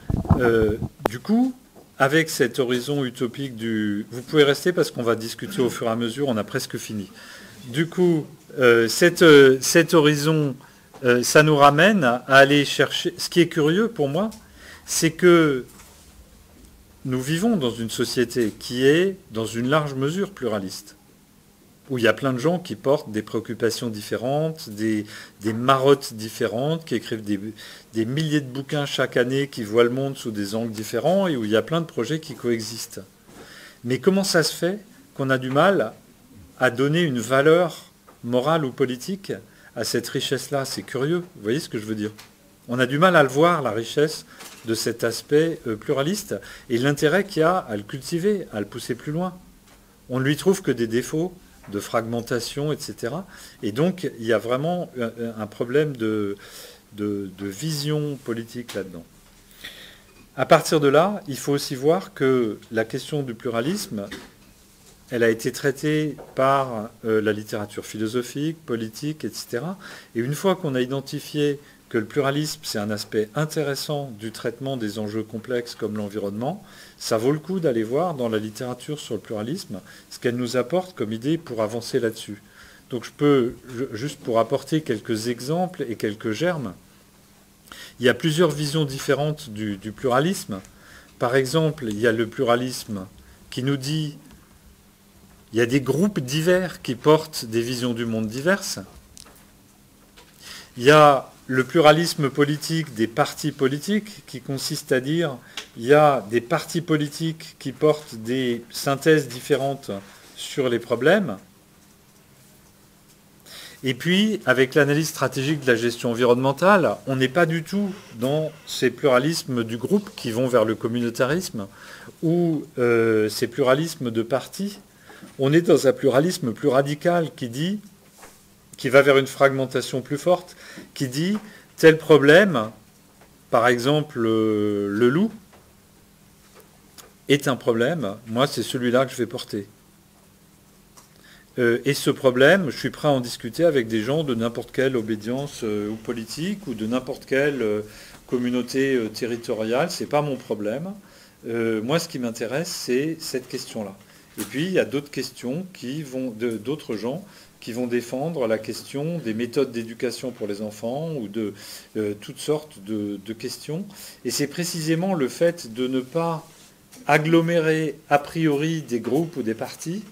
du coup, avec cet horizon utopique du... Vous pouvez rester parce qu'on va discuter au fur et à mesure, on a presque fini. Du coup, cet horizon, ça nous ramène à aller chercher... Ce qui est curieux pour moi, c'est que nous vivons dans une société qui est, dans une large mesure, pluraliste, où il y a plein de gens qui portent des préoccupations différentes, des marottes différentes, qui écrivent des milliers de bouquins chaque année, qui voient le monde sous des angles différents, et où il y a plein de projets qui coexistent. Mais comment ça se fait qu'on a du mal à donner une valeur morale ou politique à cette richesse-là? C'est curieux, vous voyez ce que je veux dire? On a du mal à le voir, la richesse de cet aspect pluraliste, et l'intérêt qu'il y a à le cultiver, à le pousser plus loin. On ne lui trouve que des défauts de fragmentation, etc. Et donc, il y a vraiment un problème de vision politique là-dedans. À partir de là, il faut aussi voir que la question du pluralisme, elle a été traitée par la littérature philosophique, politique, etc. Et une fois qu'on a identifié que le pluralisme, c'est un aspect intéressant du traitement des enjeux complexes comme l'environnement, ça vaut le coup d'aller voir dans la littérature sur le pluralisme ce qu'elle nous apporte comme idée pour avancer là-dessus. Donc je peux, juste pour apporter quelques exemples et quelques germes, il y a plusieurs visions différentes du pluralisme. Par exemple, il y a le pluralisme qui nous dit il y a des groupes divers qui portent des visions du monde diverses. Il y a le pluralisme politique des partis politiques qui consiste à dire il y a des partis politiques qui portent des synthèses différentes sur les problèmes. Et puis, avec l'analyse stratégique de la gestion environnementale, on n'est pas du tout dans ces pluralismes du groupe qui vont vers le communautarisme ou ces pluralismes de partis. On est dans un pluralisme plus radical qui va vers une fragmentation plus forte, qui dit tel problème, par exemple le loup, est un problème, moi c'est celui-là que je vais porter. Et ce problème, je suis prêt à en discuter avec des gens de n'importe quelle obédience ou politique ou de n'importe quelle communauté territoriale, c'est pas mon problème. Moi ce qui m'intéresse c'est cette question-là. Et puis il y a d'autres questions d'autres gens qui vont défendre la question des méthodes d'éducation pour les enfants ou de toutes sortes de questions. Et c'est précisément le fait de ne pas agglomérer a priori des groupes ou des partis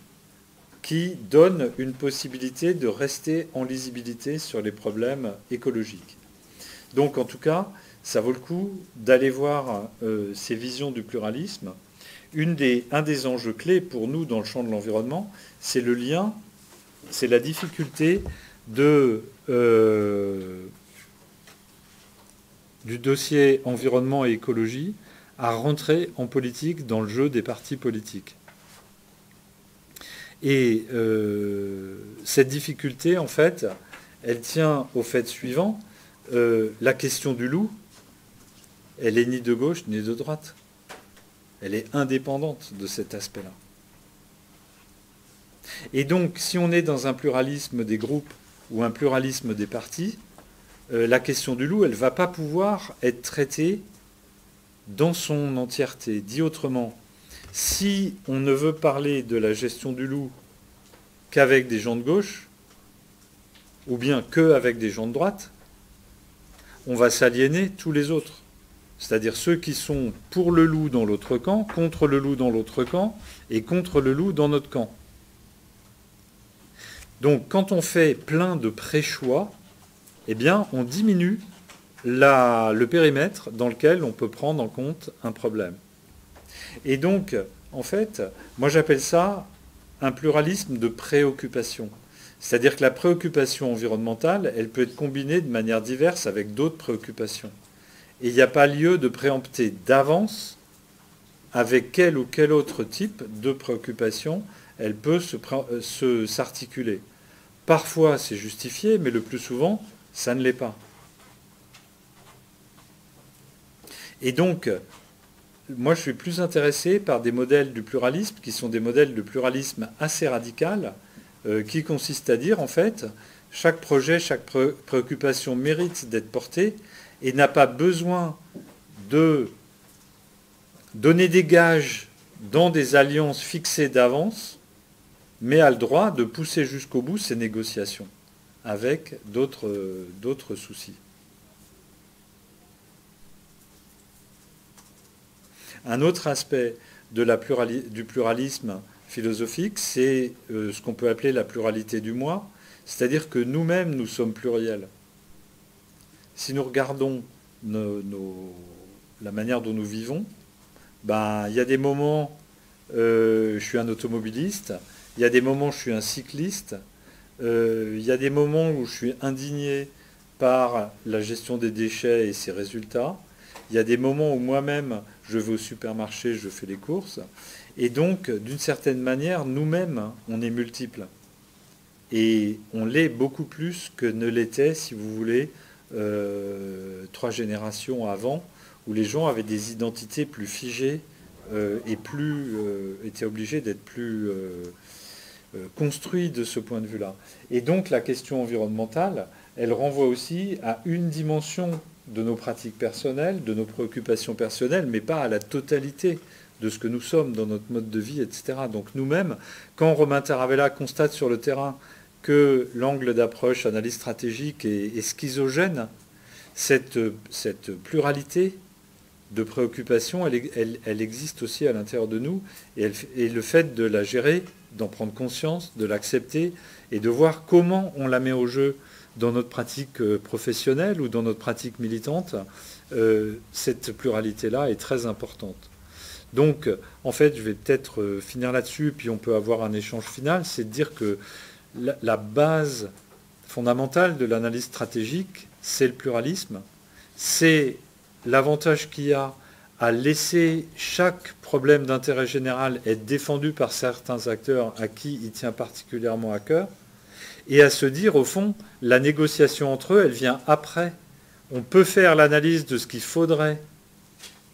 qui donne une possibilité de rester en lisibilité sur les problèmes écologiques. Donc en tout cas, ça vaut le coup d'aller voir ces visions du pluralisme. Un des enjeux clés pour nous dans le champ de l'environnement, c'est le lien, c'est la difficulté du dossier environnement et écologie à rentrer en politique dans le jeu des partis politiques. Et cette difficulté, en fait, elle tient au fait suivant. La question du loup, elle est ni de gauche ni de droite. Elle est indépendante de cet aspect-là. Et donc, si on est dans un pluralisme des groupes ou un pluralisme des partis, la question du loup, elle ne va pas pouvoir être traitée dans son entièreté. Dit autrement, si on ne veut parler de la gestion du loup qu'avec des gens de gauche, ou bien qu'avec des gens de droite, on va s'aliéner tous les autres. C'est-à-dire ceux qui sont pour le loup dans l'autre camp, contre le loup dans l'autre camp, et contre le loup dans notre camp. Donc quand on fait plein de pré-choix, eh bien on diminue le périmètre dans lequel on peut prendre en compte un problème. Et donc, en fait, moi j'appelle ça un pluralisme de préoccupation. C'est-à-dire que la préoccupation environnementale, elle peut être combinée de manière diverse avec d'autres préoccupations. Et il n'y a pas lieu de préempter d'avance avec quel ou quel autre type de préoccupation elle peut s'articuler. Parfois c'est justifié, mais le plus souvent, ça ne l'est pas. Et donc, moi, je suis plus intéressé par des modèles du pluralisme qui sont des modèles de pluralisme assez radical, qui consiste à dire, en fait, chaque projet, chaque préoccupation mérite d'être portée et n'a pas besoin de donner des gages dans des alliances fixées d'avance, mais a le droit de pousser jusqu'au bout ces négociations avec d'autres soucis. Un autre aspect du pluralisme philosophique, c'est ce qu'on peut appeler la pluralité du moi, c'est-à-dire que nous-mêmes, nous sommes pluriels. Si nous regardons la manière dont nous vivons, il y a des moments, je suis un automobiliste, il y a des moments, je suis un cycliste, il y a des moments où je suis indigné par la gestion des déchets et ses résultats. Il y a des moments où moi-même, je vais au supermarché, je fais les courses. Et donc, d'une certaine manière, nous-mêmes, on est multiples. Et on l'est beaucoup plus que ne l'était, si vous voulez, 3 générations avant, où les gens avaient des identités plus figées et étaient obligés d'être plus construits de ce point de vue-là. Et donc, la question environnementale, elle renvoie aussi à une dimension de nos pratiques personnelles, de nos préoccupations personnelles, mais pas à la totalité de ce que nous sommes dans notre mode de vie, etc. Donc nous-mêmes, quand Romain Taravella constate sur le terrain que l'angle d'approche analyse stratégique est schizogène, cette pluralité de préoccupations, elle existe aussi à l'intérieur de nous, et le fait de la gérer, d'en prendre conscience, de l'accepter, et de voir comment on la met au jeu dans notre pratique professionnelle ou dans notre pratique militante, cette pluralité-là est très importante. Donc, en fait, je vais peut-être finir là-dessus, puis on peut avoir un échange final, c'est de dire que la base fondamentale de l'analyse stratégique, c'est le pluralisme, c'est l'avantage qu'il y a à laisser chaque problème d'intérêt général être défendu par certains acteurs à qui il tient particulièrement à cœur, et à se dire, au fond, la négociation entre eux, elle vient après. On peut faire l'analyse de ce qu'il faudrait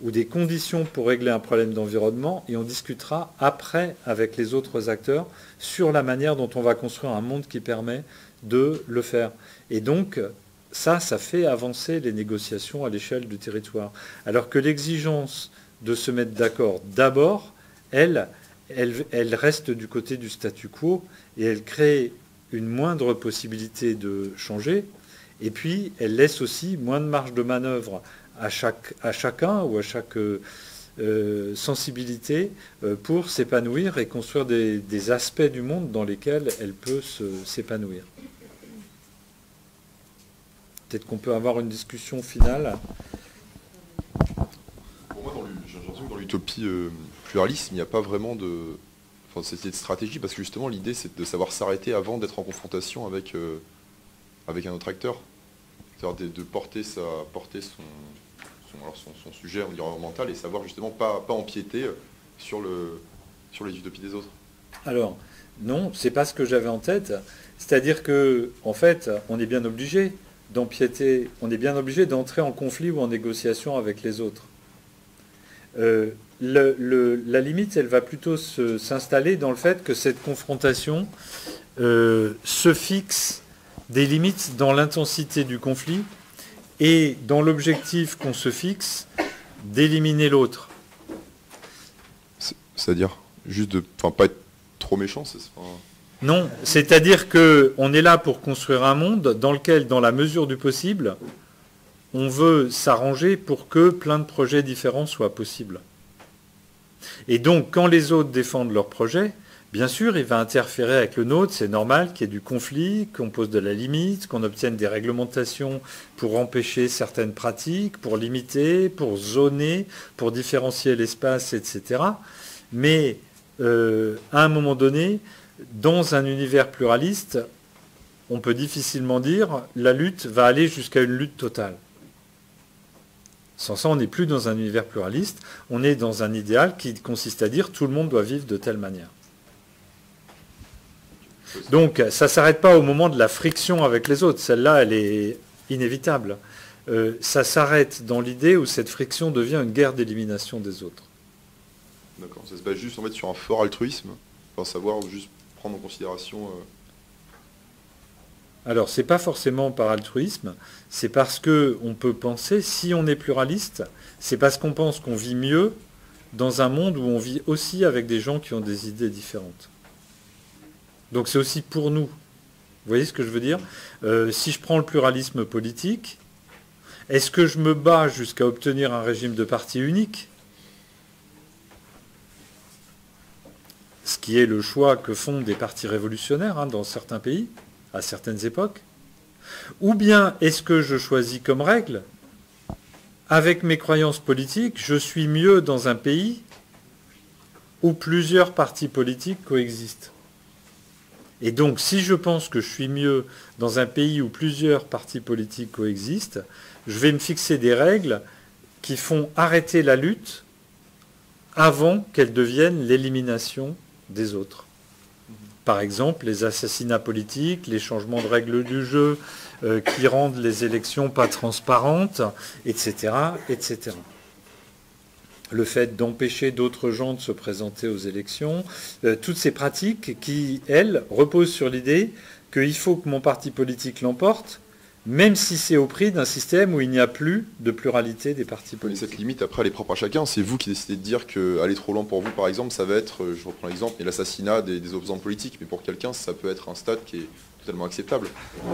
ou des conditions pour régler un problème d'environnement, et on discutera après avec les autres acteurs sur la manière dont on va construire un monde qui permet de le faire. Et donc, ça fait avancer les négociations à l'échelle du territoire. Alors que l'exigence de se mettre d'accord d'abord, elle reste du côté du statu quo, et elle crée une moindre possibilité de changer, et puis elle laisse aussi moins de marge de manœuvre à chacun ou à chaque sensibilité pour s'épanouir et construire des aspects du monde dans lesquels elle peut s'épanouir. Peut-être qu'on peut avoir une discussion finale. Pour moi, j'ai l'impression que dans l'utopie pluralisme, il n'y a pas vraiment de stratégie, parce que justement l'idée c'est de savoir s'arrêter avant d'être en confrontation avec un autre acteur. C'est-à-dire de porter son sujet environnemental et savoir justement pas empiéter sur les utopies des autres. Alors, non, c'est pas ce que j'avais en tête. C'est-à-dire que, en fait, on est bien obligé d'empiéter, on est bien obligé d'entrer en conflit ou en négociation avec les autres. La limite, elle va plutôt s'installer dans le fait que cette confrontation se fixe des limites dans l'intensité du conflit et dans l'objectif qu'on se fixe d'éliminer l'autre. C'est-à-dire juste pas être trop méchant, c'est pas... Non, c'est-à-dire qu'on est là pour construire un monde dans lequel, dans la mesure du possible, on veut s'arranger pour que plein de projets différents soient possibles. Et donc, quand les autres défendent leur projet, bien sûr, il va interférer avec le nôtre, c'est normal qu'il y ait du conflit, qu'on pose de la limite, qu'on obtienne des réglementations pour empêcher certaines pratiques, pour limiter, pour zoner, pour différencier l'espace, etc. Mais à un moment donné, dans un univers pluraliste, on peut difficilement dire la lutte va aller jusqu'à une lutte totale. Sans ça, on n'est plus dans un univers pluraliste, on est dans un idéal qui consiste à dire tout le monde doit vivre de telle manière. Donc, ça ne s'arrête pas au moment de la friction avec les autres. Celle-là, elle est inévitable. Ça s'arrête dans l'idée où cette friction devient une guerre d'élimination des autres. D'accord. Ça se base juste en fait sur un fort altruisme, enfin savoir juste prendre en considération. Alors, c'est pas forcément par altruisme, c'est parce que on peut penser, si on est pluraliste, c'est parce qu'on pense qu'on vit mieux dans un monde où on vit aussi avec des gens qui ont des idées différentes. Donc c'est aussi pour nous. Vous voyez ce que je veux dire ? Si je prends le pluralisme politique, est-ce que je me bats jusqu'à obtenir un régime de parti unique ? Ce qui est le choix que font des partis révolutionnaires dans certains pays, à certaines époques. Ou bien est-ce que je choisis comme règle, avec mes croyances politiques, je suis mieux dans un pays où plusieurs partis politiques coexistent. Et donc, si je pense que je suis mieux dans un pays où plusieurs partis politiques coexistent, je vais me fixer des règles qui font arrêter la lutte avant qu'elle devienne l'élimination des autres. Par exemple, les assassinats politiques, les changements de règles du jeu qui rendent les élections pas transparentes, etc., etc. Le fait d'empêcher d'autres gens de se présenter aux élections, toutes ces pratiques qui, elles, reposent sur l'idée qu'il faut que mon parti politique l'emporte, même si c'est au prix d'un système où il n'y a plus de pluralité des partis Mais politiques. cette limite, après, elle est propre à chacun. C'est vous qui décidez de dire qu'aller trop loin pour vous, par exemple, ça va être, je reprends l'exemple, mais l'assassinat des opposants politiques. Mais pour quelqu'un, ça peut être un stade qui est totalement acceptable.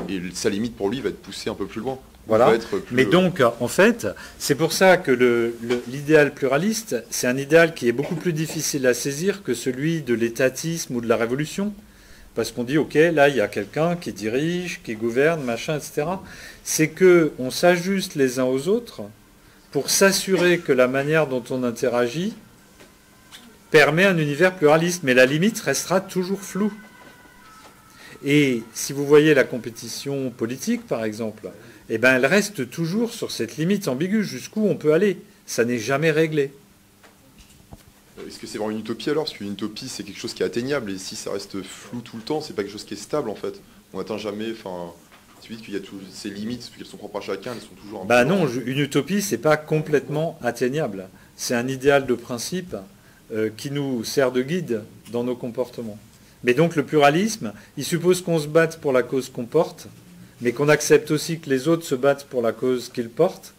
Et sa limite pour lui va être poussée un peu plus loin. Voilà. Va être plus, Mais donc, en fait, c'est pour ça que l'idéal pluraliste, c'est un idéal qui est beaucoup plus difficile à saisir que celui de l'étatisme ou de la révolution. Parce qu'on dit, OK, là, il y a quelqu'un qui dirige, qui gouverne, machin, etc. C'est qu'on s'ajuste les uns aux autres pour s'assurer que la manière dont on interagit permet un univers pluraliste. Mais la limite restera toujours floue. Et si vous voyez la compétition politique, par exemple, eh ben, elle reste toujours sur cette limite ambiguë. Jusqu'où on peut aller ? Ça n'est jamais réglé. Est-ce que c'est vraiment une utopie alors ? Parce qu'une utopie, c'est quelque chose qui est atteignable. Et si ça reste flou tout le temps, c'est pas quelque chose qui est stable en fait. On n'atteint jamais. Enfin, c'est vite qu'il y a toutes ces limites, parce qu'elles sont propres à chacun, elles sont toujours un Bah peu. non, une utopie, c'est pas complètement atteignable. C'est un idéal de principe qui nous sert de guide dans nos comportements. Mais donc le pluralisme, il suppose qu'on se batte pour la cause qu'on porte, mais qu'on accepte aussi que les autres se battent pour la cause qu'ils portent,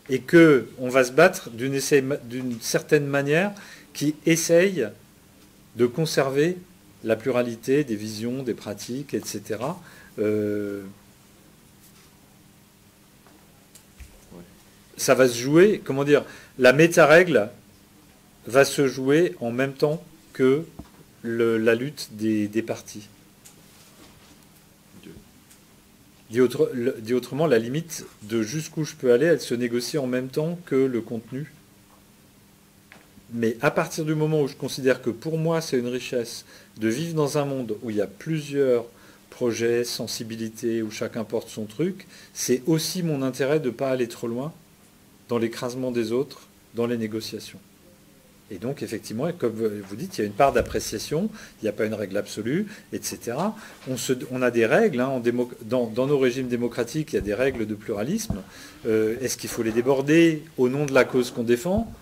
et qu'on va se battre d'une certaine manière qui essaye de conserver la pluralité des visions, des pratiques, etc. Ça va se jouer, comment dire, la méta-règle va se jouer en même temps que la lutte des partis. Dit autrement, la limite de jusqu'où je peux aller, elle se négocie en même temps que le contenu. Mais à partir du moment où je considère que pour moi c'est une richesse de vivre dans un monde où il y a plusieurs projets, sensibilités, où chacun porte son truc, c'est aussi mon intérêt de ne pas aller trop loin dans l'écrasement des autres, dans les négociations. Et donc, effectivement, comme vous dites, il y a une part d'appréciation, il n'y a pas une règle absolue, etc. On a des règles, dans nos régimes démocratiques, il y a des règles de pluralisme. Est-ce qu'il faut les déborder au nom de la cause qu'on défend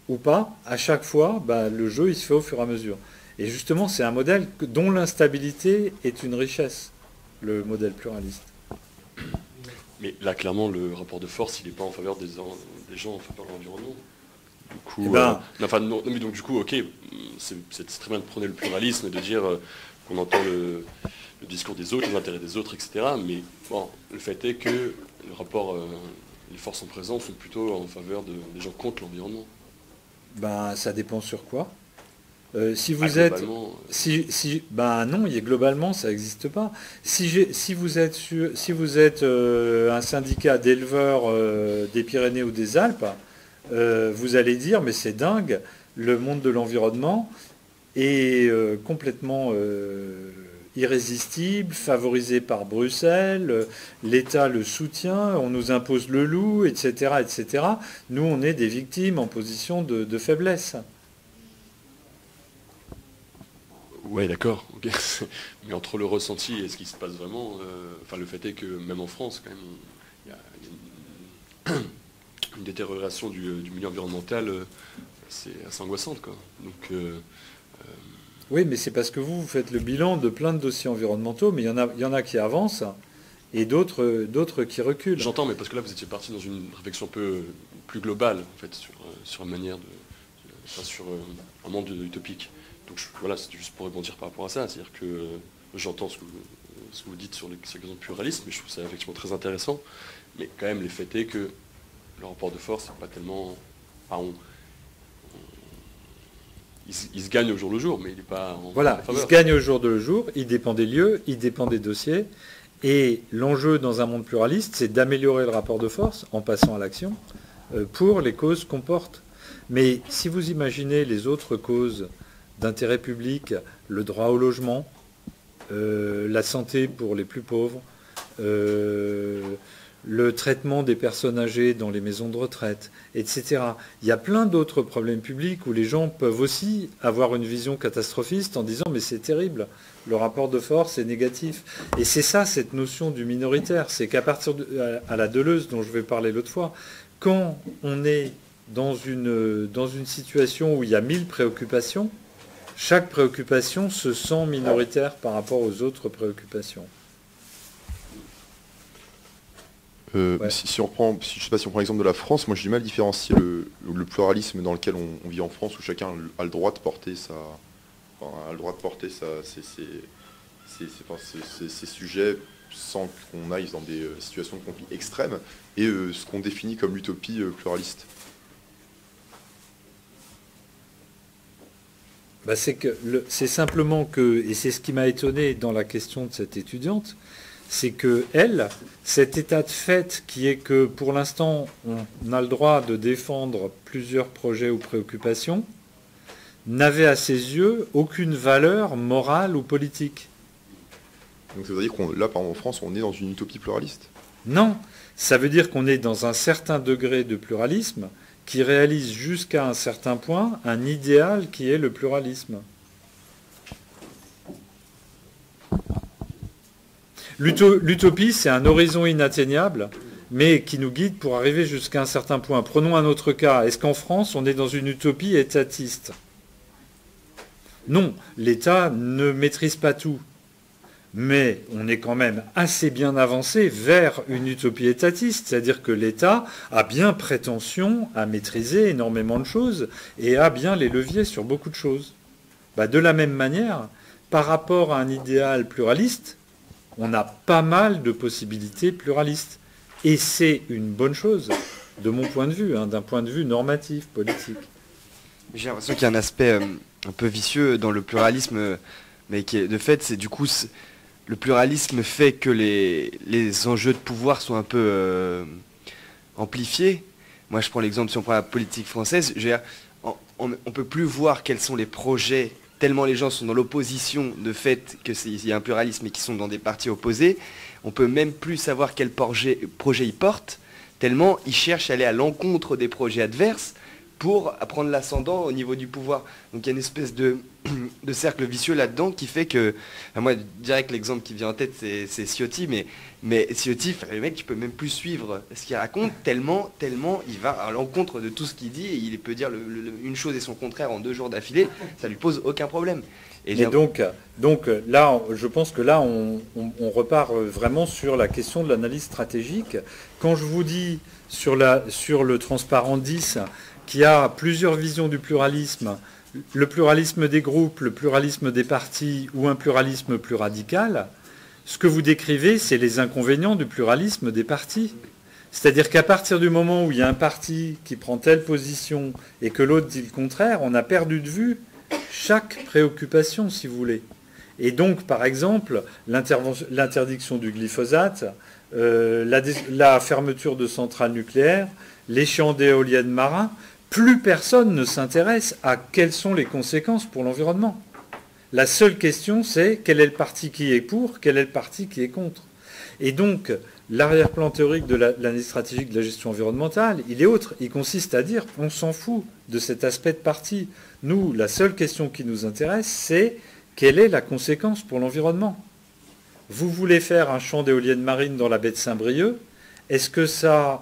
ou pas ? À chaque fois, le jeu, il se fait au fur et à mesure. Et justement, c'est un modèle dont l'instabilité est une richesse, le modèle pluraliste. Mais là, clairement, le rapport de force, il n'est pas en faveur des gens, en faveur de l'environnement. Du coup, mais donc du coup, ok, c'est très bien de prôner le pluralisme et de dire qu'on entend le discours des autres, les intérêts des autres, etc. Mais bon, le fait est que le rapport, les forces en présence sont plutôt en faveur des gens contre l'environnement. Ça dépend sur quoi. Si vous êtes, non, globalement, ça n'existe pas. Si vous êtes un syndicat d'éleveurs des Pyrénées ou des Alpes, vous allez dire, mais c'est dingue, le monde de l'environnement est complètement irrésistible, favorisé par Bruxelles, l'État le soutient, on nous impose le loup, etc., etc. Nous, on est des victimes en position de faiblesse. Ouais, d'accord. Okay. Mais entre le ressenti et ce qui se passe vraiment, le fait est que même en France, quand même, il y a une détérioration du milieu environnemental assez angoissante, quoi. Donc, oui, mais c'est parce que vous faites le bilan de plein de dossiers environnementaux, mais il y en a qui avancent et d'autres qui reculent. J'entends, mais parce que là, vous étiez parti dans une réflexion un peu plus globale, en fait, sur une manière sur un monde utopique. Donc voilà, c'était juste pour rebondir par rapport à ça. C'est-à-dire que j'entends ce que vous dites sur les questions de pluralisme, mais je trouve ça effectivement très intéressant. Mais quand même, les faits est que le rapport de force, c'est pas tellement... il se gagne au jour le jour, mais il n'est pas en Voilà, il se gagne au jour le jour, il dépend des lieux, il dépend des dossiers. Et l'enjeu dans un monde pluraliste, c'est d'améliorer le rapport de force en passant à l'action pour les causes qu'on porte. Mais si vous imaginez les autres causes d'intérêt public, le droit au logement, la santé pour les plus pauvres, le traitement des personnes âgées dans les maisons de retraite, etc. Il y a plein d'autres problèmes publics où les gens peuvent aussi avoir une vision catastrophiste en disant mais c'est terrible, le rapport de force est négatif. Et c'est ça cette notion du minoritaire, c'est qu'à partir à la Deleuze dont je vais parler l'autre fois, quand on est dans une situation où il y a 1000 préoccupations, chaque préoccupation se sent minoritaire par rapport aux autres préoccupations. Ouais. Si on prend, je sais pas si on prend l'exemple de la France, moi j'ai du mal à différencier le pluralisme dans lequel on vit en France, où chacun a le droit de porter ses sujets sans qu'on aille dans des situations de conflit extrêmes, et ce qu'on définit comme l'utopie pluraliste. Bah c'est simplement que, et c'est ce qui m'a étonné dans la question de cette étudiante, c'est que elle, cet état de fait qui est que pour l'instant on a le droit de défendre plusieurs projets ou préoccupations, n'avait à ses yeux aucune valeur morale ou politique. Donc ça veut dire qu'on, là par exemple en France, on est dans une utopie pluraliste? Non, ça veut dire qu'on est dans un certain degré de pluralisme qui réalise jusqu'à un certain point un idéal qui est le pluralisme. L'utopie, c'est un horizon inatteignable, mais qui nous guide pour arriver jusqu'à un certain point. Prenons un autre cas. Est-ce qu'en France, on est dans une utopie étatiste? Non, l'État ne maîtrise pas tout. Mais on est quand même assez bien avancé vers une utopie étatiste, c'est-à-dire que l'État a bien prétention à maîtriser énormément de choses et a bien les leviers sur beaucoup de choses. De la même manière, par rapport à un idéal pluraliste, on a pas mal de possibilités pluralistes. Et c'est une bonne chose, de mon point de vue, d'un point de vue normatif, politique. J'ai l'impression qu'il y a un aspect un peu vicieux dans le pluralisme, mais qui est, de fait, c'est du coup, le pluralisme fait que les enjeux de pouvoir sont un peu amplifiés. Moi, je prends l'exemple, si on prend la politique française, je veux dire, on ne peut plus voir quels sont les projets, tellement les gens sont dans l'opposition de fait qu'il y a un pluralisme et qu'ils sont dans des partis opposés. On peut même plus savoir quel projet ils portent, tellement ils cherchent à aller à l'encontre des projets adverses pour prendre l'ascendant au niveau du pouvoir. Donc il y a une espèce de cercle vicieux là-dedans qui fait que... moi, direct, l'exemple qui vient en tête, c'est Ciotti, mais Ciotti, le mec, tu peux même plus suivre ce qu'il raconte, tellement il va à l'encontre de tout ce qu'il dit, et il peut dire une chose et son contraire en 2 jours d'affilée, ça lui pose aucun problème. Et donc là, je pense que là, on repart vraiment sur la question de l'analyse stratégique. Quand je vous dis sur le transparent 10, qu'il y a plusieurs visions du pluralisme, le pluralisme des groupes, le pluralisme des partis ou un pluralisme plus radical, ce que vous décrivez, c'est les inconvénients du pluralisme des partis. C'est-à-dire qu'à partir du moment où il y a un parti qui prend telle position et que l'autre dit le contraire, on a perdu de vue chaque préoccupation, si vous voulez. Et donc, par exemple, l'interdiction du glyphosate, la fermeture de centrales nucléaires, les champs d'éoliennes marins, plus personne ne s'intéresse à quelles sont les conséquences pour l'environnement. La seule question, c'est quel est le parti qui est pour, quel est le parti qui est contre. Et donc, l'arrière-plan théorique de l'analyse stratégique de la gestion environnementale, il est autre. Il consiste à dire, on s'en fout de cet aspect de parti. Nous, la seule question qui nous intéresse, c'est quelle est la conséquence pour l'environnement. Vous voulez faire un champ d'éoliennes marines dans la baie de Saint-Brieuc, est-ce que ça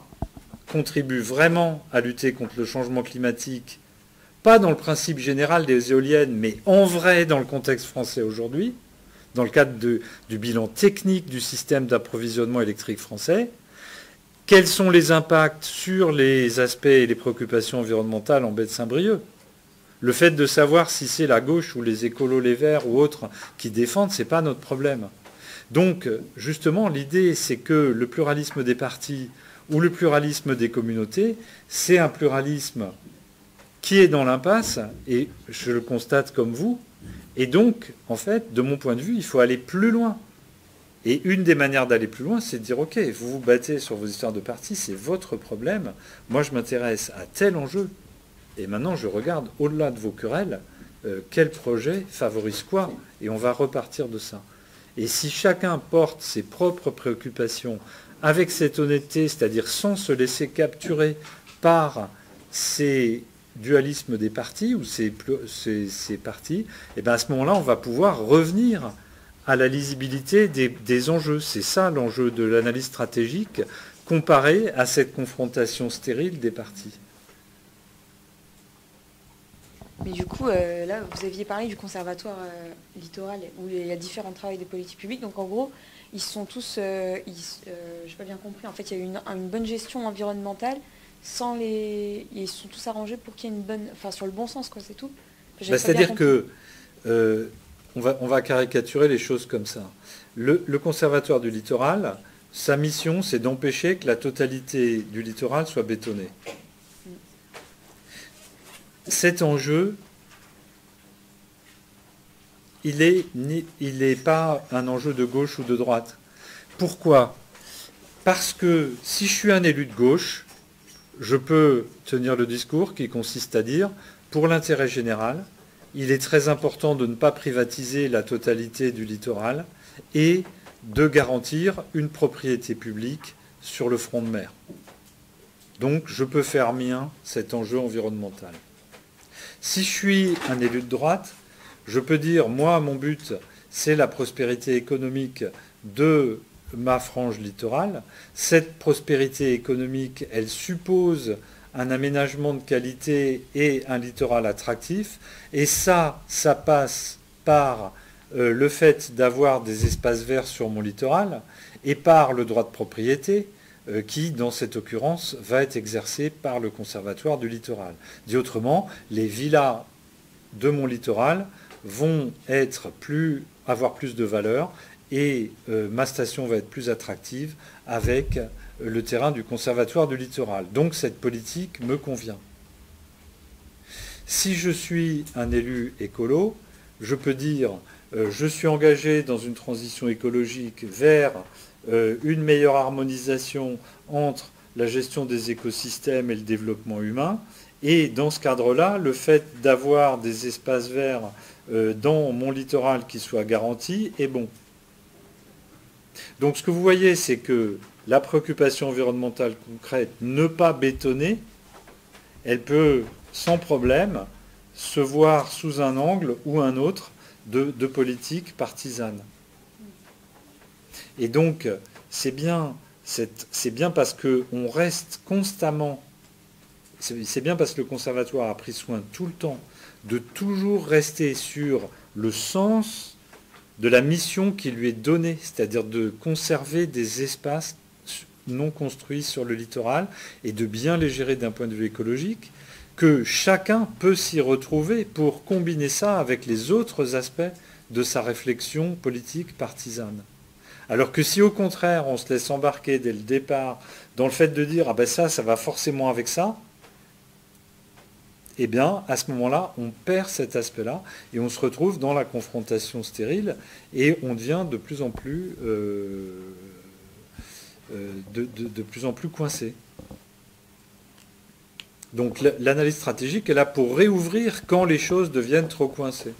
contribue vraiment à lutter contre le changement climatique pas dans le principe général des éoliennes, mais en vrai dans le contexte français aujourd'hui, dans le cadre du bilan technique du système d'approvisionnement électrique français, quels sont les impacts sur les aspects et les préoccupations environnementales en baie de Saint-Brieuc? Le fait de savoir si c'est la gauche ou les écolos, les verts ou autres qui défendent, ce n'est pas notre problème. Donc, justement, l'idée, c'est que le pluralisme des partis ou le pluralisme des communautés, c'est un pluralisme qui est dans l'impasse, et je le constate comme vous. Et donc, en fait, de mon point de vue, il faut aller plus loin. Et une des manières d'aller plus loin, c'est de dire, OK, vous vous battez sur vos histoires de partis, c'est votre problème. Moi, je m'intéresse à tel enjeu. Et maintenant, je regarde, au-delà de vos querelles, quel projet favorise quoi. Et on va repartir de ça. Et si chacun porte ses propres préoccupations avec cette honnêteté, c'est-à-dire sans se laisser capturer par ces dualismes des partis ou ces partis, et bien à ce moment-là, on va pouvoir revenir à la lisibilité des enjeux. C'est ça l'enjeu de l'analyse stratégique comparé à cette confrontation stérile des partis. Mais du coup, là, vous aviez parlé du conservatoire littoral où il y a différents travaux des politiques publiques. Donc en gros, ils sont tous, je n'ai pas bien compris, en fait, il y a eu une bonne gestion environnementale sans les... Ils sont tous arrangés pour qu'il y ait une bonne... Enfin, sur le bon sens, quoi, c'est tout. C'est-à-dire que... on va caricaturer les choses comme ça. Le conservatoire du littoral, sa mission, c'est d'empêcher que la totalité du littoral soit bétonnée. Cet enjeu, il n'est pas un enjeu de gauche ou de droite. Pourquoi? Parce que si je suis un élu de gauche, je peux tenir le discours qui consiste à dire, pour l'intérêt général, il est très important de ne pas privatiser la totalité du littoral et de garantir une propriété publique sur le front de mer. Donc je peux faire mien cet enjeu environnemental. Si je suis un élu de droite, je peux dire, moi, mon but, c'est la prospérité économique de ma frange littorale. Cette prospérité économique, elle suppose un aménagement de qualité et un littoral attractif. Et ça passe par le fait d'avoir des espaces verts sur mon littoral et par le droit de propriété qui, dans cette occurrence, va être exercé par le conservatoire du littoral. Dit autrement, les villas de mon littoral vont avoir plus de valeur et ma station va être plus attractive avec le terrain du conservatoire du littoral. Donc cette politique me convient. Si je suis un élu écolo, je peux dire je suis engagé dans une transition écologique vers une meilleure harmonisation entre la gestion des écosystèmes et le développement humain. Et dans ce cadre-là, le fait d'avoir des espaces verts dans mon littoral qui soient garantis est bon. Donc ce que vous voyez, c'est que la préoccupation environnementale concrète, ne pas bétonner, elle peut sans problème se voir sous un angle ou un autre de politique partisane. Et donc, c'est bien parce qu'on reste constamment, c'est bien parce que le conservatoire a pris soin tout le temps de toujours rester sur le sens de la mission qui lui est donnée, c'est-à-dire de conserver des espaces non construits sur le littoral et de bien les gérer d'un point de vue écologique, que chacun peut s'y retrouver pour combiner ça avec les autres aspects de sa réflexion politique partisane. Alors que si au contraire on se laisse embarquer dès le départ dans le fait de dire ah ben ça va forcément avec ça, eh bien à ce moment-là on perd cet aspect-là et on se retrouve dans la confrontation stérile et on devient de plus en plus coincé. Donc l'analyse stratégique est là pour réouvrir quand les choses deviennent trop coincées.